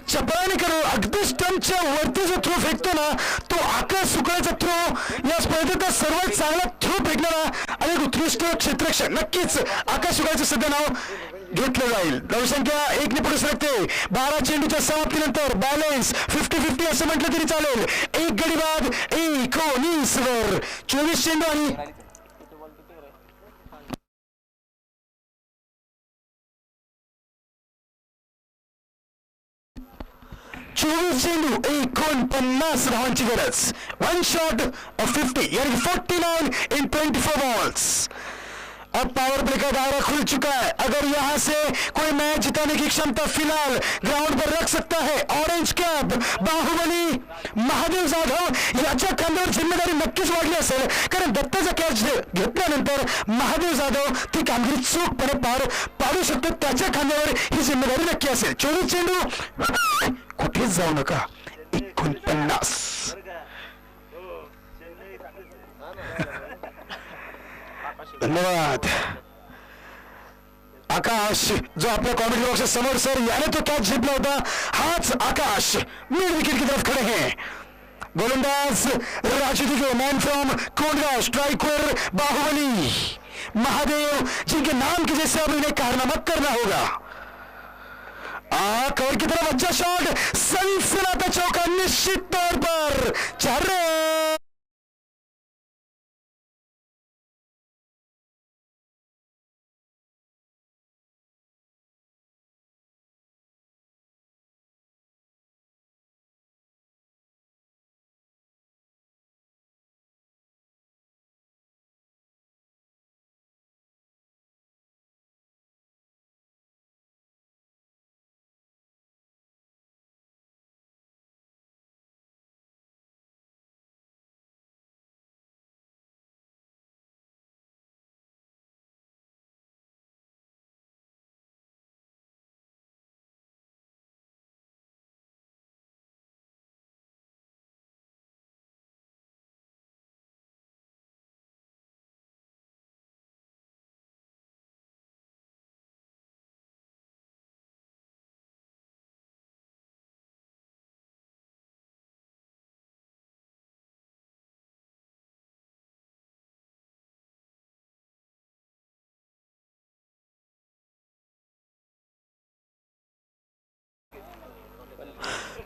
चपळाने करू, अगदी स्टंपच्या वरती जो थ्रो फेकतो ना, तो आकाश सुकाळेचा थ्रो या स्पर्धेचा सर्वात चांगला थ्रो फेकणारा आणि उत्कृष्ट क्षेत्ररक्षक नक्कीच आकाश सुकाळेचं सध्या नाव घेतलं जाईल. धावसंख्या 1 ने पुढे सरकते. 12 चेंडूच्या समाप्तीनंतर बॅलन्स 50-50 असं म्हटलं तरी चालेल. एक गडी बाद 19वर. 24 चेंडू आणि 24 चेंडू 49 धावांची गरज. 1 शॉट ऑफ 50 यानी 49 इन 24 बॉल्स. अब पावर प्ले का दायरा खुल चुका है. अगर यहां से कोई मैच जिताने की क्षमता फिलहाल ग्राउंड पर रख सकता है ऑरेंज कैप बाहुबली महादेव जाधव याच्या खांद्यावर जिम्मेदारी नक्कीच वाढली असेल, कारण दत्ताचा कॅच घेतल्यानंतर महादेव जाधव ती कामगिरी चोखपणे पार पाडू शकतो. त्याच्या खांद्यावर ही जिम्मेदारी नक्की असेल. 24 चेंडू कुठेच जाऊ नका. 49. धन्यवाद. आकाश जो आपल्या कॉमेडी बॉक्स समोर सर याने तो कॅच झेपला होता, हाच आकाश मिड विकेट की तरफ खड़े हैं. गोलंदाज Raju Dige, man from Kondga, striker Bahubali Mahadev, जिनके नाम की जैसे अब इन्हें कारनामा करना होगा. कवर की तरफ अच्छा शॉट, सनसनाता चौका निश्चित तौर पर 4 रन.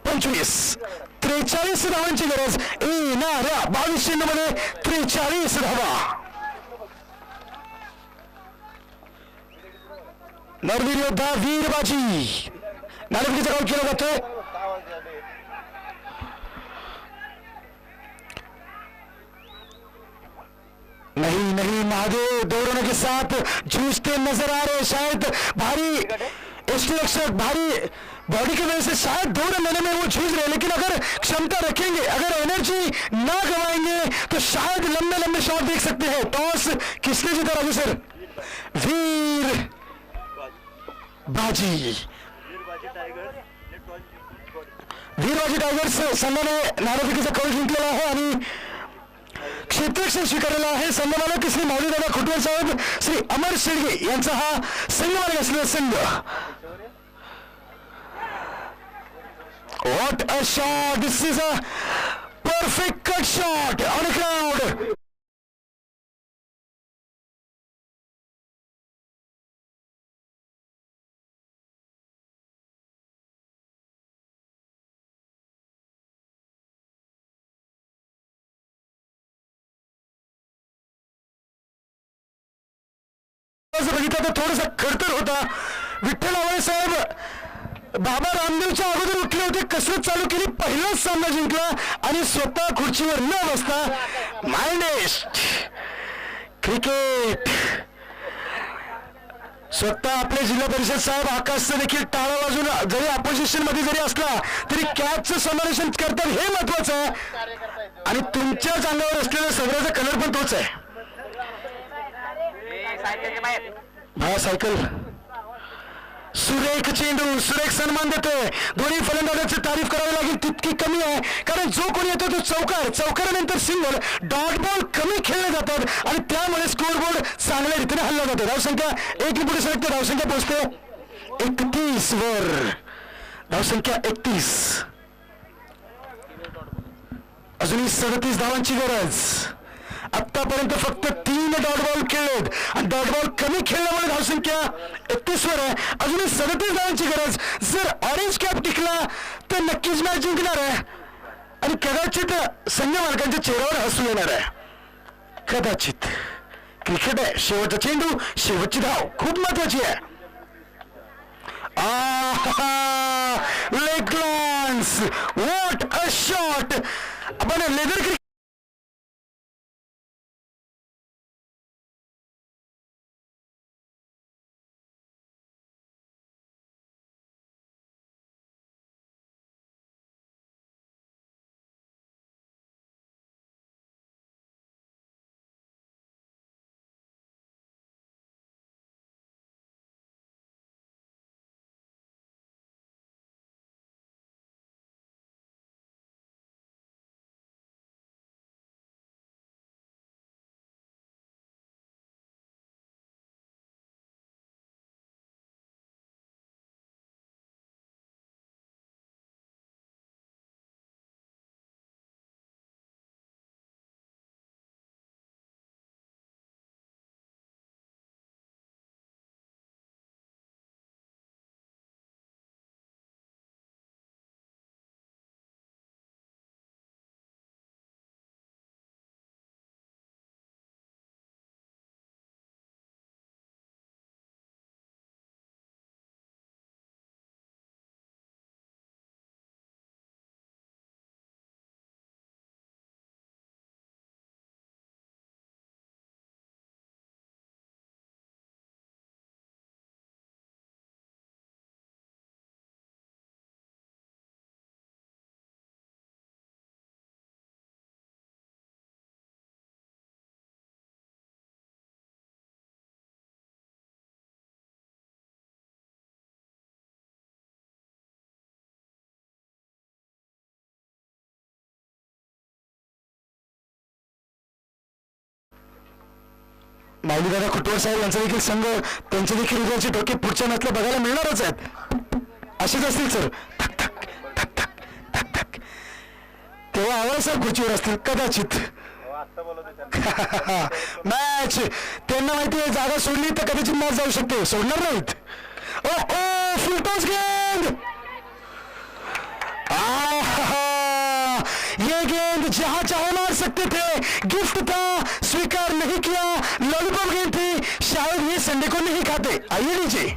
पंचवीस 43 धावांची गरज येणाऱ्या 22 चेंडूमध्ये 43 धावा. नरवीर योद्धा वीरबाजी नाणेफेकीचा काउंट केला जातोय. नहीं नहीं महादेव दोनों के साथ जूझते नजर आ रहे. शायद भारी रक्षक भारी बॉडी की वजह से शायद 2 रन लेने में वो जूझ रहे, लेकिन अगर क्षमता रखेंगे, अगर एनर्जी ना गवाएंगे तो शायद लंबे लंबे शॉट देख सकते हैं. टॉस किसने जीता राजू सर? वीर बाजी टायगर्स संघाने नाणेफेकीचा कौल जिंकलेला आहे आणि क्षेत्ररक्षण स्वीकारलेला आहे. संघमालक श्री माऊलीदादा खुटवल साहेब, श्री अमर शेडगे यांचा हा संघमालक असलेला संघ. What a shot! This is a perfect cut shot on the ground. बघितलं तर थोडासा खडतर होता. विठ्ठल आवळे साहेब बाबा रामदेवच्या अगोदर उठले होते, कसरत चालू केली, पहिलाच सामना जिंकला आणि स्वतः खुर्चीवर न बसता मायनेस्ट क्रिकेट स्वतः आपले जिल्हा परिषद साहेब आकाशचं देखील टाळा वाजून जरी अपोजिशन मध्ये जरी असला तरी कॅचचं समावेशन करतात, हे महत्वाचं आहे. आणि तुमच्याच अंगावर असलेल्या सगळ्याचा कलर पण तोच आहे. भाया सायकल सुरेख चेंडू, सुरेख सन्मान देतोय. दोन्ही फलंदाजांची तारीफ करावी लागेल तितकी कमी आहे, कारण जो कोणी येतो तो चौकारानंतर सिंगल, डॉट बॉल कमी खेळले जातात आणि त्यामुळे स्कोर बोर्ड चांगल्या रीतीने हल्ला जातो. धावसंख्या 1 पुढे सरकते, धावसंख्या पोहोचते 31 वर. धावसंख्या 31. अजूनही 37 धावांची गरज. आतापर्यंत फक्त 3 डॉट बॉल खेळलेत आणि डॉट बॉल कमी खेळल्यामुळे धावसंख्या 31 वर आहे. अजूनही 37 धावांची गरज. जर ऑरेंज कॅप टिकला तर नक्कीच मॅच जिंकणार आहे आणि कदाचित संघ मालकांच्या चेहऱ्यावर हसू येणार आहे. कदाचित. क्रिकेट आहे, शेवटचा चेंडू, शेवटची धाव खूप महत्वाची आहे. Leg glance, what a shot. आपण लेदर क्रिकेट माऊली दादा खुटवड साहेब यांचा देखील संघ, त्यांचे देखील हृदयाचे डोके पुढच्या मॅचला बघायला मिळणारच आहेत. असेच असतील सर. थक थक थक थक थक थक. तेव्हा आवाज साहेब खुर्चीवर असतील कदाचित. मॅच त्यांना माहिती आहे, जागा सोडली तर कदाचित मॅच जाऊ शकते, सोडणार नाहीत. ओ ओ फुलटॉस गेंद. ये गेंद जहां चाहे मार सकते थे, गिफ्ट था, स्वीकार नहीं किया. लॉलीपॉप गेंद थी, शायद ये संडे को नहीं खाते. आइए नीचे.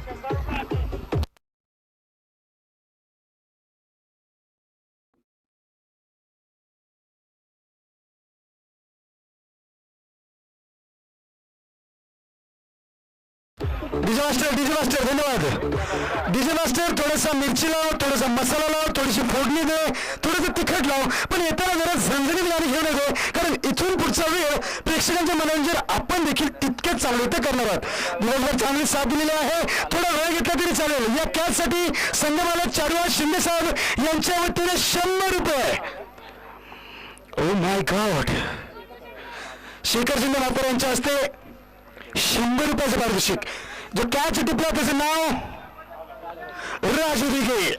डीजे मास्टर धन्यवाद. डीजे मास्टर थोडासा मिरची लाव, थोडासा मसाला लाव, थोडीशी फोडणी दे, थोडंसं तिखट लाव, पण येताना जरा झणझणीत गाणी घेऊन येते, कारण इथून पुढचा वेळ प्रेक्षकांचे मनोरंजन आपण देखील तितकेच चांगले करणार आहोत. दिवसभर चांगली साथ दिलेली आहे, थोडा वेळ घेतला तरी चालेल. या कॅचसाठी संघमालक चारुहास शिंदे साहेब यांच्या वतीने 100 रुपये. Oh my God. Shekhar Shinde मातर यांच्या हस्ते 100 रुपयाचं पारितोषिक. जो कॅच टिपला त्याचं नाव राजू दिघे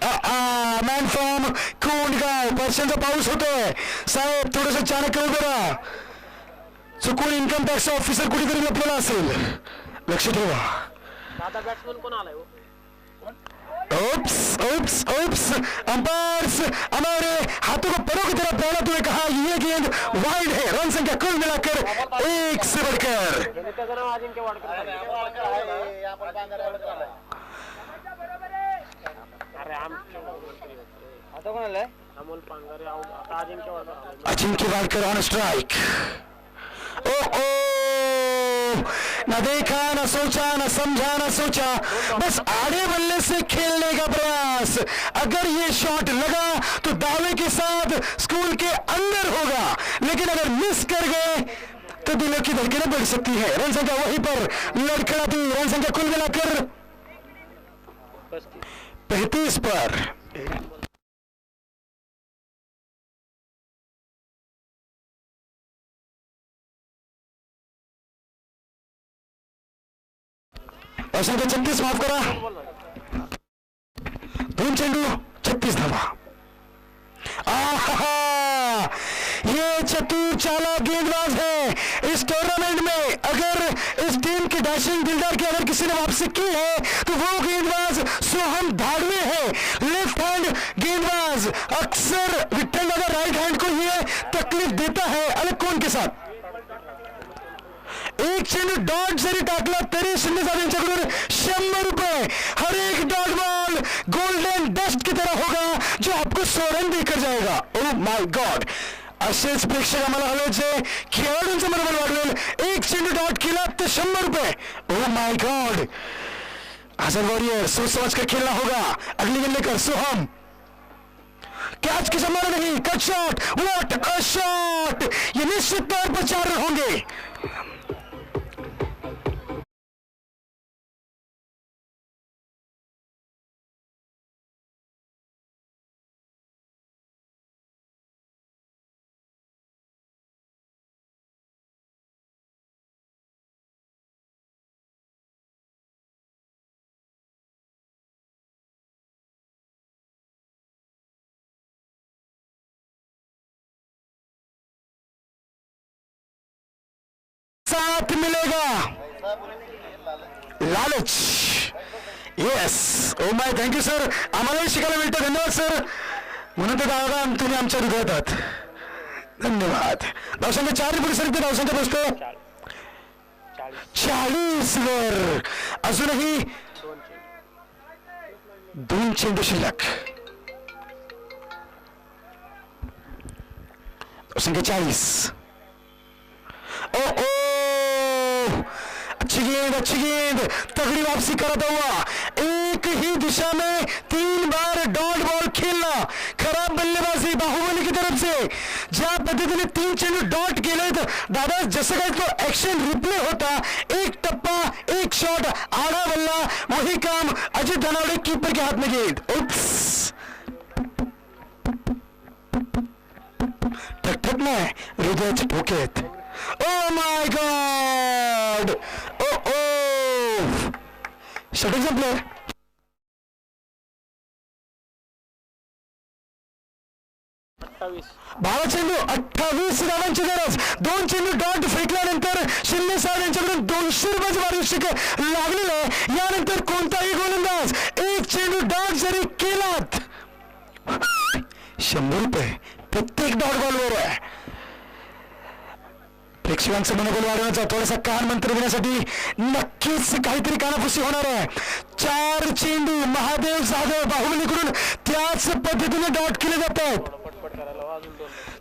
मॅन फ्रॉम कोंडगाव. पर्शांचा पाऊस होतोय साहेब, थोडस चाणक्य उभे राहा. चुकून इन्कम टॅक्स ऑफिसर कुठेतरी लपलेला असेल, लक्ष ठेवा. बॅट्समन कोण आलाय? ओप्स ओप्स ओप्स, अंपायर्स हमारे हाथों को परों की तरफ डाला तो कहा ये गेंद वाइड है. रन संख्या कुल मिलाकर 1 से बढ़कर. अजिंक्य वाडकर ऑन स्ट्राइक. ओ न देखा न सोचा न समझा न सोचा, बस आड़े बल्ले से खेलने का प्रयास. अगर ये शॉट लगा तो दावे के साथ स्कूल के अंदर होगा, लेकिन अगर मिस कर गए तो दिलों की धड़कनें बढ़ सकती है. रन संख्या वहीं पर लड़खड़ाती. रन संख्या कुल मिलाकर 35 पर. संख्या 36, माफ करा. 2 चेंडू 36 धावा. ये चतुर चालाक गेंदबाज है इस टूर्नामेंट में. अगर इस टीम के डैशिंग दिलदार की अगर किसी ने वापसी की है तो वो गेंदबाज सोहम धाड़वे है. लेफ्ट हैंड गेंदबाज. अक्सर विठ्ठल दादा राइट हैंड को ये तकलीफ देता है. अलग कौन के साथ एक चेंडू डॉट जरी टाकला तरी शिंदे साहेब यांच्याकडून 100 रुपये. हर एक डॉट बॉल गोल्डन डस्ट की तरह होगा जो आपको 100 रन देकर जाएगा. ओ माय गॉड, असेच प्रेक्षक आम्हाला हवे जे खेळाडूंचं मनोबल वाढवेल. एक चेंडू डॉट केला तर 100 रुपये. Oh my god, Hasan warrior सोच समझ कर खेलना होगा. अगली गेंद लेकर सोहम. कैच की संभावना नहीं. Cut shot. What a shot. ये निश्चित तौर पर 4 रन होंगे. साथ मिलेगा लालच. Yes. Oh my, thank you sir. आम्हालाही शिकायला मिळतं. धन्यवाद सर. म्हणून तर दादा तुम्ही आमच्या हृदयात. धन्यवाद. धावसंख्या 4 पुढे सरकते. धावसंख्या बसतो 40 वर. अजूनही 2 चेंडू शिल्लक. धावसंख्या 40. ओ अच्छी गेंद तगड़ी वापसी कराता हुआ. एक ही दिशा में 3 बार डॉट बॉल खेलना. खराब बल्लेबाजी बाहुबली की तरफ से. ज्या पद्धतीने 3 चेंडू डॉट केलेत दादा, जसं काही तो ऍक्शन रिप्ले होता. एक टप्पा, एक शॉट, आधा बल्ला. वही काम अजित धनावडे कीपर के हाथ में गेंद. उप्स, ठकठक नाही हृदयाचे ठोकेत. ओ माय गॉड. ओ षटक संपलं. बारा चेंडू 28 धावांची गरज. 2 चेंडू डॉट फेकल्यानंतर शिंदे साहेब यांच्याकडून 200 रुपयाचं पारितोषिक लागलेलं आहे. यानंतर कोणताही गोलंदाज एक चेंडू डॉट जरी केलात 100 रुपये प्रत्येक डॉट बॉलवर आहे. प्रेक्षकांचं मनोबल वाढवण्याचा थोडासा कान मंत्र देण्यासाठी नक्कीच काहीतरी कानाफुसी होणार आहे. 4 चेंडू महादेव जाधव बाहुबलीकडून त्याच पद्धतीने डॉट केले जातात.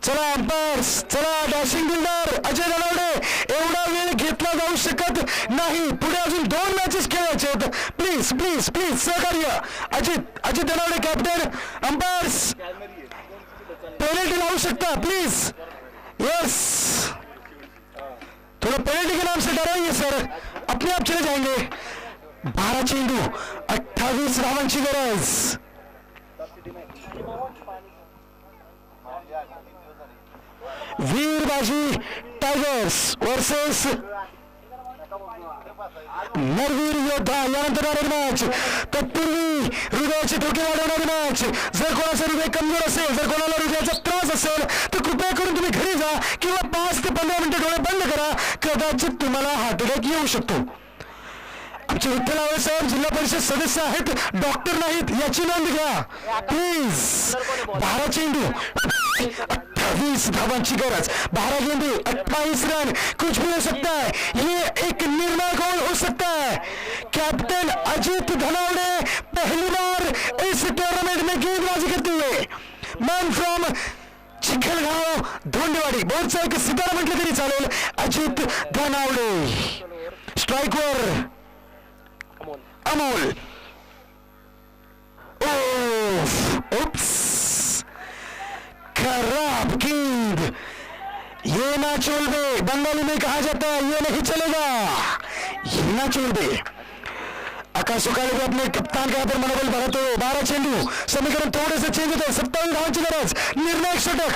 चला अंपायर्स, चला डॅशिंग बिल्डर अजय दलावडे. एवढा वेळ घेतला जाऊ शकत नाही. पुढे अजून 2 मॅचेस खेळायचे आहेत. प्लीज प्लीज प्लीज सहकार्य. अजित दलावडे कॅप्टन. अंपायर्स पेनल्टी लावू शकता प्लीज. यस, थोड़ा पेनल्टी के नाम से डराइए सर, अपने आप चले जाएंगे. 12 चेंडू 28 धावांची गरज. वीरबाजी टाइगर्स वर्सेस नरवीर योद्धा यानंतर होणारी मॅच. तत्पूर्वी हृदयाचे धोके वाढवणारी मॅच. जर कोणाचा हृदय कमजोर असेल, जर कोणाला हृदयाचा त्रास असेल तर कृपया करून तुम्ही घरी जा किंवा 5 ते 15 मिनिटं डोळे बंद करा. कदाचित तुम्हाला हार्ट अटॅक येऊ शकतो. आमचे विठ्ठल आवे साहेब जिल्हा परिषद सदस्य आहेत, डॉक्टर नाहीत, याची नोंद घ्या प्लीज. 12 चेंडू 28 धावांची गरज. 12 गेंदे 28 रन. कुछ भी हो सकता है, ये एक निर्णायक गोल हो सकता है. कैप्टन अजित धनावड़े पहली बार इस टूर्नामेंट में गेंदबाजी करते हुए. मैन फ्रॉम चिखलगाव धोंडेवाडी, बोर्डचा एक सितारा म्हटलं तरी चालेल, अजित धनावड़े. स्ट्राईकवर अमोल. उप्स, खराब गेंद. ये ना चोलबे, बंगाली में कहा जाता है ये नहीं चलेगा, ये ना चोलबे. आकाश सुकाळे भी अपने कप्तान का यहाँ पर मनोबल बढ़ाते हुए. 12 चेंडू, समीकरण थोड़े से चेंज होते. 27 धावांची गरज. निर्णायक षटक.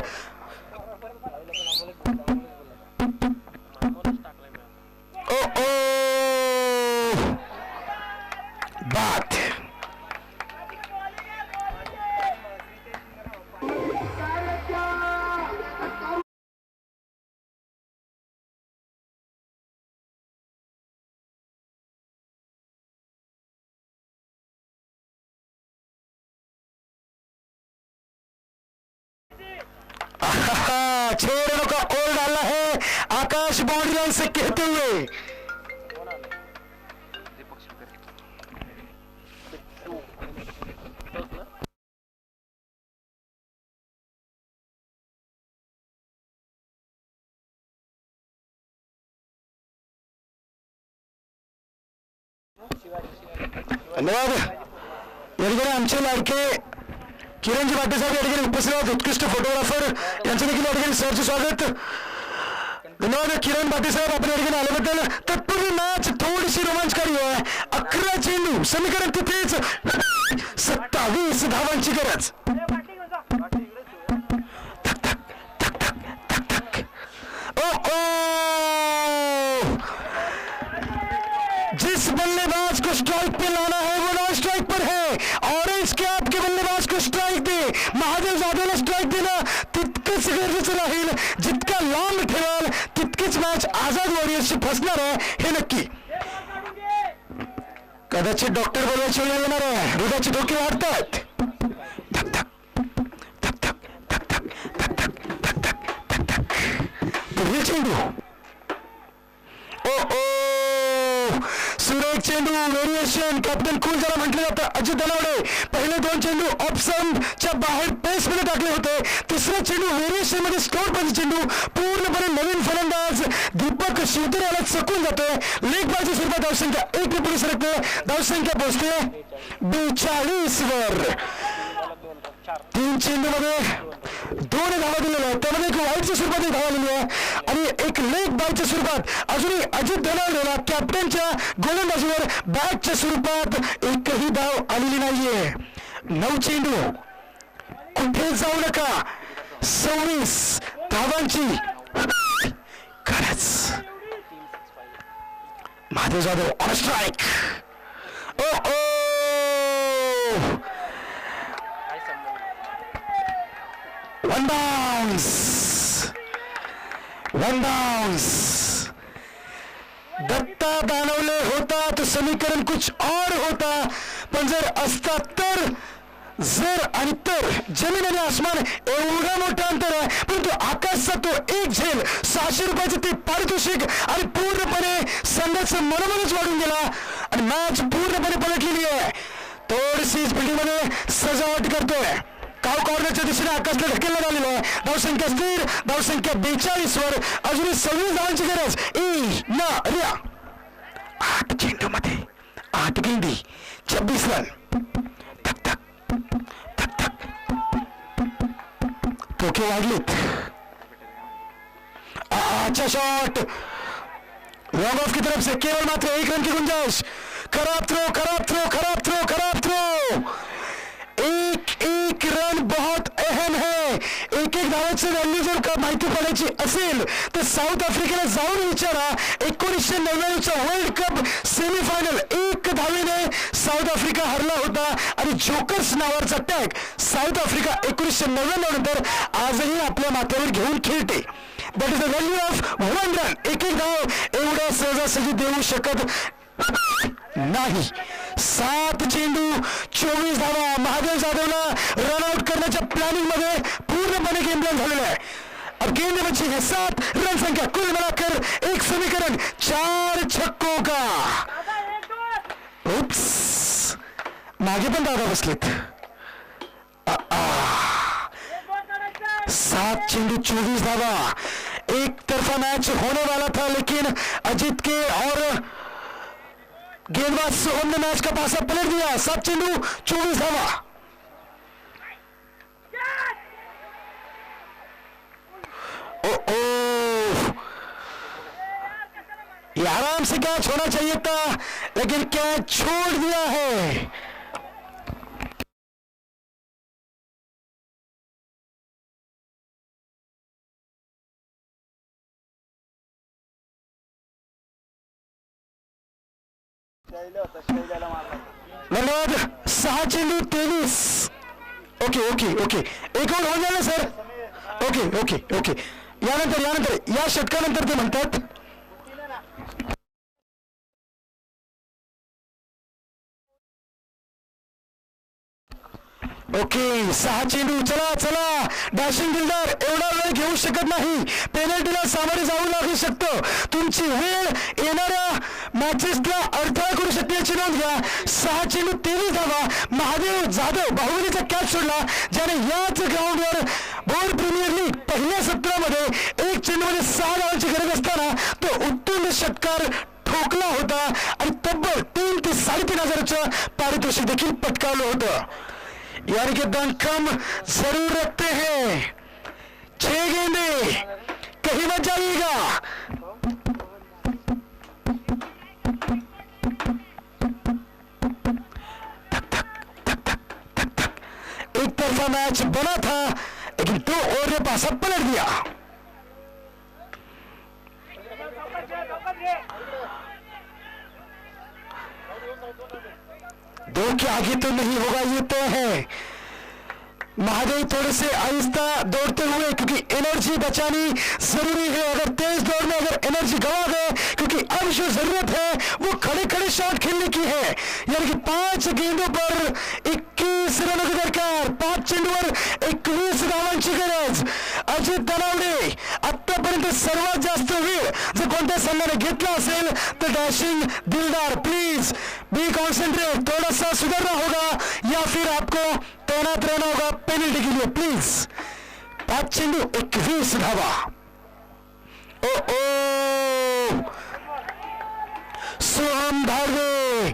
बात छह रनों का ओवर डाला है आकाश बाउंड्री लाइन से कहते हुए. धन्यवाद. या ठिकाणी आमचे लाडके किरणजी पाटील साहेब या ठिकाणी उपस्थित आहेत, उत्कृष्ट फोटोग्राफर. यांचं देखील या ठिकाणी सरचे स्वागत. धन्यवाद किरण पाटील साहेब, आपण या ठिकाणी आल्याबद्दल. तत्पूर्वी मॅच थोडीशी रोमांचकारी आहे. 11 चेंडू, समीकरण तिथेच. 27 धावांची गरज. जिस बल्लेबाज को स्ट्राइक पे लाना है वो नॉन स्ट्राइक पर है. ऑरेंज कॅप के बल्लेबाज को स्ट्राइक दे. महादेव जाधवला स्ट्राइक देणं तितकंच गरजेचं राहील. जितका लांब ठेवाल तितकीच मॅच आझाद वॉरियर्सची फसणार आहे, हे नक्की. कदाचित डॉक्टर बोलवायची वेळ येणार आहे. हृदयाचे धोके वाढतात. धक धक धक धक धक धक धक धक धक धक धक. पुढील चेंडू. सुरेख चेंडू व्हेरिएशन. कॅप्टन कूल ज्याला म्हटलं जातं अजित धनावडे. पहिले 2 चेंडू ऑप्शनच्या बाहेर पेस मध्ये टाकले होते. तिसरा चेंडू व्हेरिएशन मध्ये स्कोर पाहिजे चेंडू. पूर्णपणे नवीन फलंदाज दीपक शिवतर याला चकून जातोय. लेग बायच्या स्वरूपात धावसंख्या 1 ने पुढे सरकते. धावसंख्या पोहोचते 42 वर. 3 चेंडू मध्ये 2 धावा दिलेल्या आहेत. त्यामध्ये एक वाईटच्या स्वरूपात एक धावा आलेली आहे आणि एक लेग बायच्या स्वरूपात अजूनही अजित धनावडेला कॅप्टनच्या गोलंदाजीवर बॅटच्या स्वरूपात एकही धाव आलेली नाहीये. 9 चेंडू, कुठे जाऊ नका. 26 धावांची गरज. Mahadev Jadhav on strike. One bounce. Datta Danwale होता तो समीकरण कुछ और होता, पण जर असता तर, जर आणि तर जमीन आणि आसमान एवढा मोठा अंतर आहे. परंतु आकाशचा तो एक झेल 600 रुपयाचं ते पारितोषिक आणि पूर्णपणे संघाचं मनोमनच वाढून गेला आणि मॅच पूर्णपणे पलटलेली आहे. थोडीशी स्पीडिंग मध्ये सजावट करतोय. काव कॉर्नरच्या दिशेने आकाशला ढकलण्यात आलेलं आहे. धावसंख्या स्थिर. धावसंख्या 42 वर. अजूनही 26 धावांची गरज. 8 चेंडू मध्ये 8 गेंदी 26 रन. धक धक धक धक. धोके वाढलेत. अच्छा शॉट रॉंग ऑफ की तरफ से. केवल मात्र 1 रन की गुंजाइश. खराब थ्रो, खराब थ्रो, खराब थ्रो, खराब थ्रो. एक रन बहुत अहम है. एक धावा क्रिकेटचं व्हॅल्यू जर का माहिती पडायची असेल तर साऊथ आफ्रिकेला जाऊन विचारा. 1999चा वर्ल्ड कप सेमीफायनल 1 धावेने साऊथ आफ्रिका हरला होता आणि जोकर्स नावाचा टॅग साऊथ आफ्रिका 1999 नंतर आजही आपल्या माथ्यावर घेऊन खेळते. That is the value of 1 run. एक धाव एवढ्या सहजासहजी देऊ शकत नाही. 7 चेंडू 24 धावा. महादेव जाधवला रनआउट करण्याच्या प्लॅनिंग मध्ये पूर्णपणे गेम प्लॅन झालेला आहे. अब गेंद में बची है 7 रन संख्या. कुल मिलाकर एक समीकरण 4 छक्कों का. उप्स, मागे पण दादा बसलेत. 7 चेंडू 24 धावा. एक तरफा मैच होने वाला था लेकिन अजित के और गेंदबाज सोहम ने मैच का पासा पलट दिया. 7 चेंडू 24 धावा. ये आराम से कैच होना चाहिए था लेकिन कैच छोड़ दिया है. धन्यवाद. 6 चेंडू 23. ओके ओके ओके एक आउट होऊन झालं सर. ओके ओके ओके यानंतर या षटकानंतर ते म्हणतात ओके 6 चेंडू. चला चला डॅशिंग फिल्डर एवढा वेळ घेऊ शकत नाही. पेनल्टीला सामोरे जाऊ लागू शकतो. तुमची वेळ येणाऱ्या मॅचेसला अडथळा करू शकते याची नोंद घ्या. 6 चेंडू 23 धावा. महादेव जाधव बाहुबलीचा कॅच सोडला ज्याने याच ग्राउंडवर बोर्ड प्रीमियर लीग पहिल्या सत्रामध्ये 1 चेंडूमध्ये 6 धावांची गरज असताना तो उत्तुंग षटकार ठोकला होता आणि तब्बल 3 ते 3.5 हजाराचं पारितोषिक देखील पटकावलं होतं. यानी कि दम कम जरूर रखते हैं. 6 गेंदे कहीं मत जाइएगा. एक तरफा मैच बना था लेकिन 2 ओवर ने पासा पलट दिया. दो के आगे तो नहीं होगा ये तो है. महादेव थोड़े से आहिस्ता दौड़ते हुए क्योंकि एनर्जी बचानी जरूरी है. अगर तेज दौड़ में अगर एनर्जी गवा गए क्योंकि अब जो जरूरत है वो खड़े खड़े शॉट खेलने की है. यानी कि 5 गेंदों पर 21 रनों की दरकार. 5 चेंडूवर 21 धावांची गरज. अजित दनावडे आतापर्यंत सर्वात जास्त वेळ जर कोणत्या संघाने घेतला असेल तर डॅशिंग दिलदार. Please be concentrate. थोड़ा सा सुधरना होगा या फिर आपको तैनात रहना होगा पेनल्टी के लिए. प्लीज 5 चेंडू 21 धावा. ओ सोहम धारवे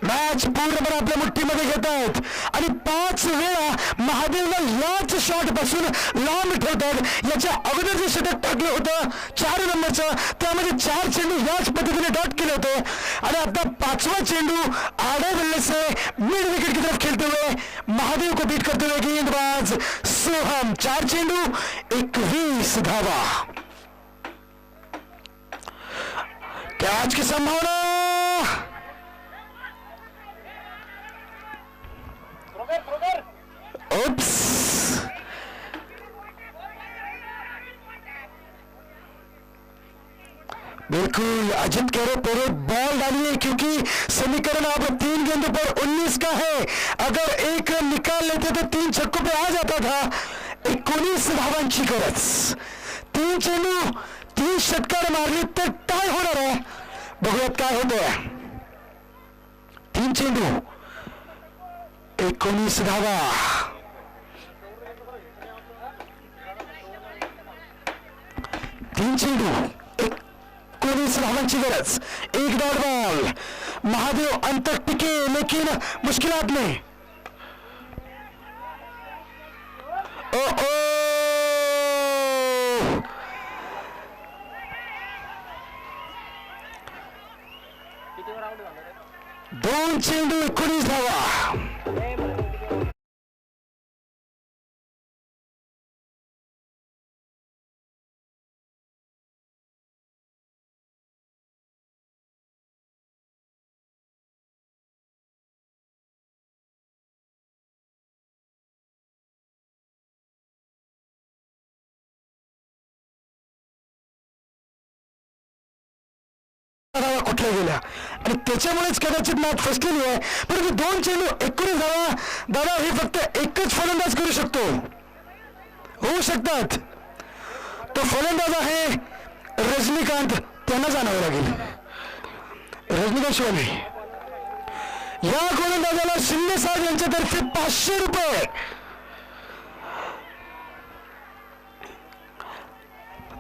मॅच पूर्णपणे आपल्या मुठ्ठीमध्ये घेत आहेत आणि 5 वेळा महादेवला याच शॉट पासून लांब ठेवतात. याच्या अगोदर जे षटक टाकलं होतं 4 नंबरचं त्यामध्ये 4 चेंडू याच पद्धतीने डॉट केले होते आणि आता 5वां चेंडू आड़े बल्ले से मिड विकेट की तरफ खेलते हुए महादेव को बीट करते हुए गेंदबाज सोहम. 4 चेंडू 21 धावा. कैच की संभावना. उप्स, बिल्कुल अजित कह रहे पूरे बॉल डालिए क्योंकि समीकरण अब 3 गेंदों पर 19 का है. अगर एक निकाल लेते तो 3 छक्कों पे आ जाता था. 19 धावांची गरज. 3 चेंडू 3 षटकार मारली तर काय होणार आहे बघूयात काय होतंय. 3 चेंडू 19 धावा. 3 चेंडू 19 धावांची गरज. 1 डॉट बॉल. महादेव अंत तक टिके लेकिन मुश्किलात में. ओ 2 चेंडू 19 धावा. धावा कुठल्या गेल्या आणि त्याच्यामुळेच कदाचित मॅच फसलेली आहे. परंतु 2 चेंडू 19 धावा. दादा हे फक्त एकच फलंदाज करू शकतो, होऊ शकतात. तो फलंदाज आहे रजनीकांत, त्यांना जाणावं लागेल. रजनीकांत शिवानी या गोलंदाजाला शिंदे साहेब यांच्यातर्फे 500 रुपये.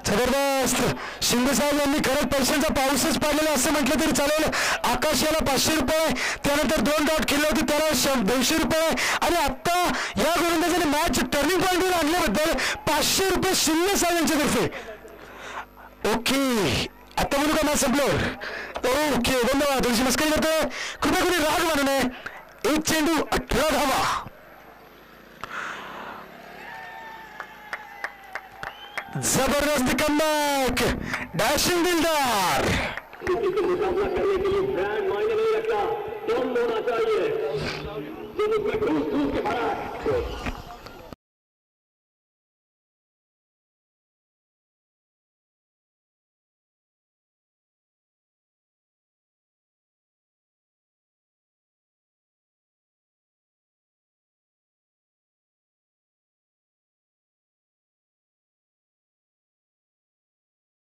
जबरदस्त. शिंदे साहेब यांनी खरंच पैशांचा पाऊसच पाडलेला असं म्हटलं तरी चालेल. आकाश याला 500 रुपये, त्यानंतर 2 डॉट खेळले होते त्याला 200 रुपये आणि आता या गोलंदाजाने मॅच टर्निंग पॉईंटवर आणल्याबद्दल 500 रुपये शिंदे साहेब यांच्यातर्फे. ओके, आता म्हणू का मॅच संपल्यावर? ओके, धन्यवाद. तुमची मस्करी करतोय, कृपया कोणी राग मानू नये. 1 चेंडू 18 धावा. जबरदस्त कमबॅक, डॅशिंग दिलदार. मुकाबला करने के लिए ब्रांड मायने नहीं रखता, कौन होना चाहिए, जो मुझमें घूस घूस के भरा है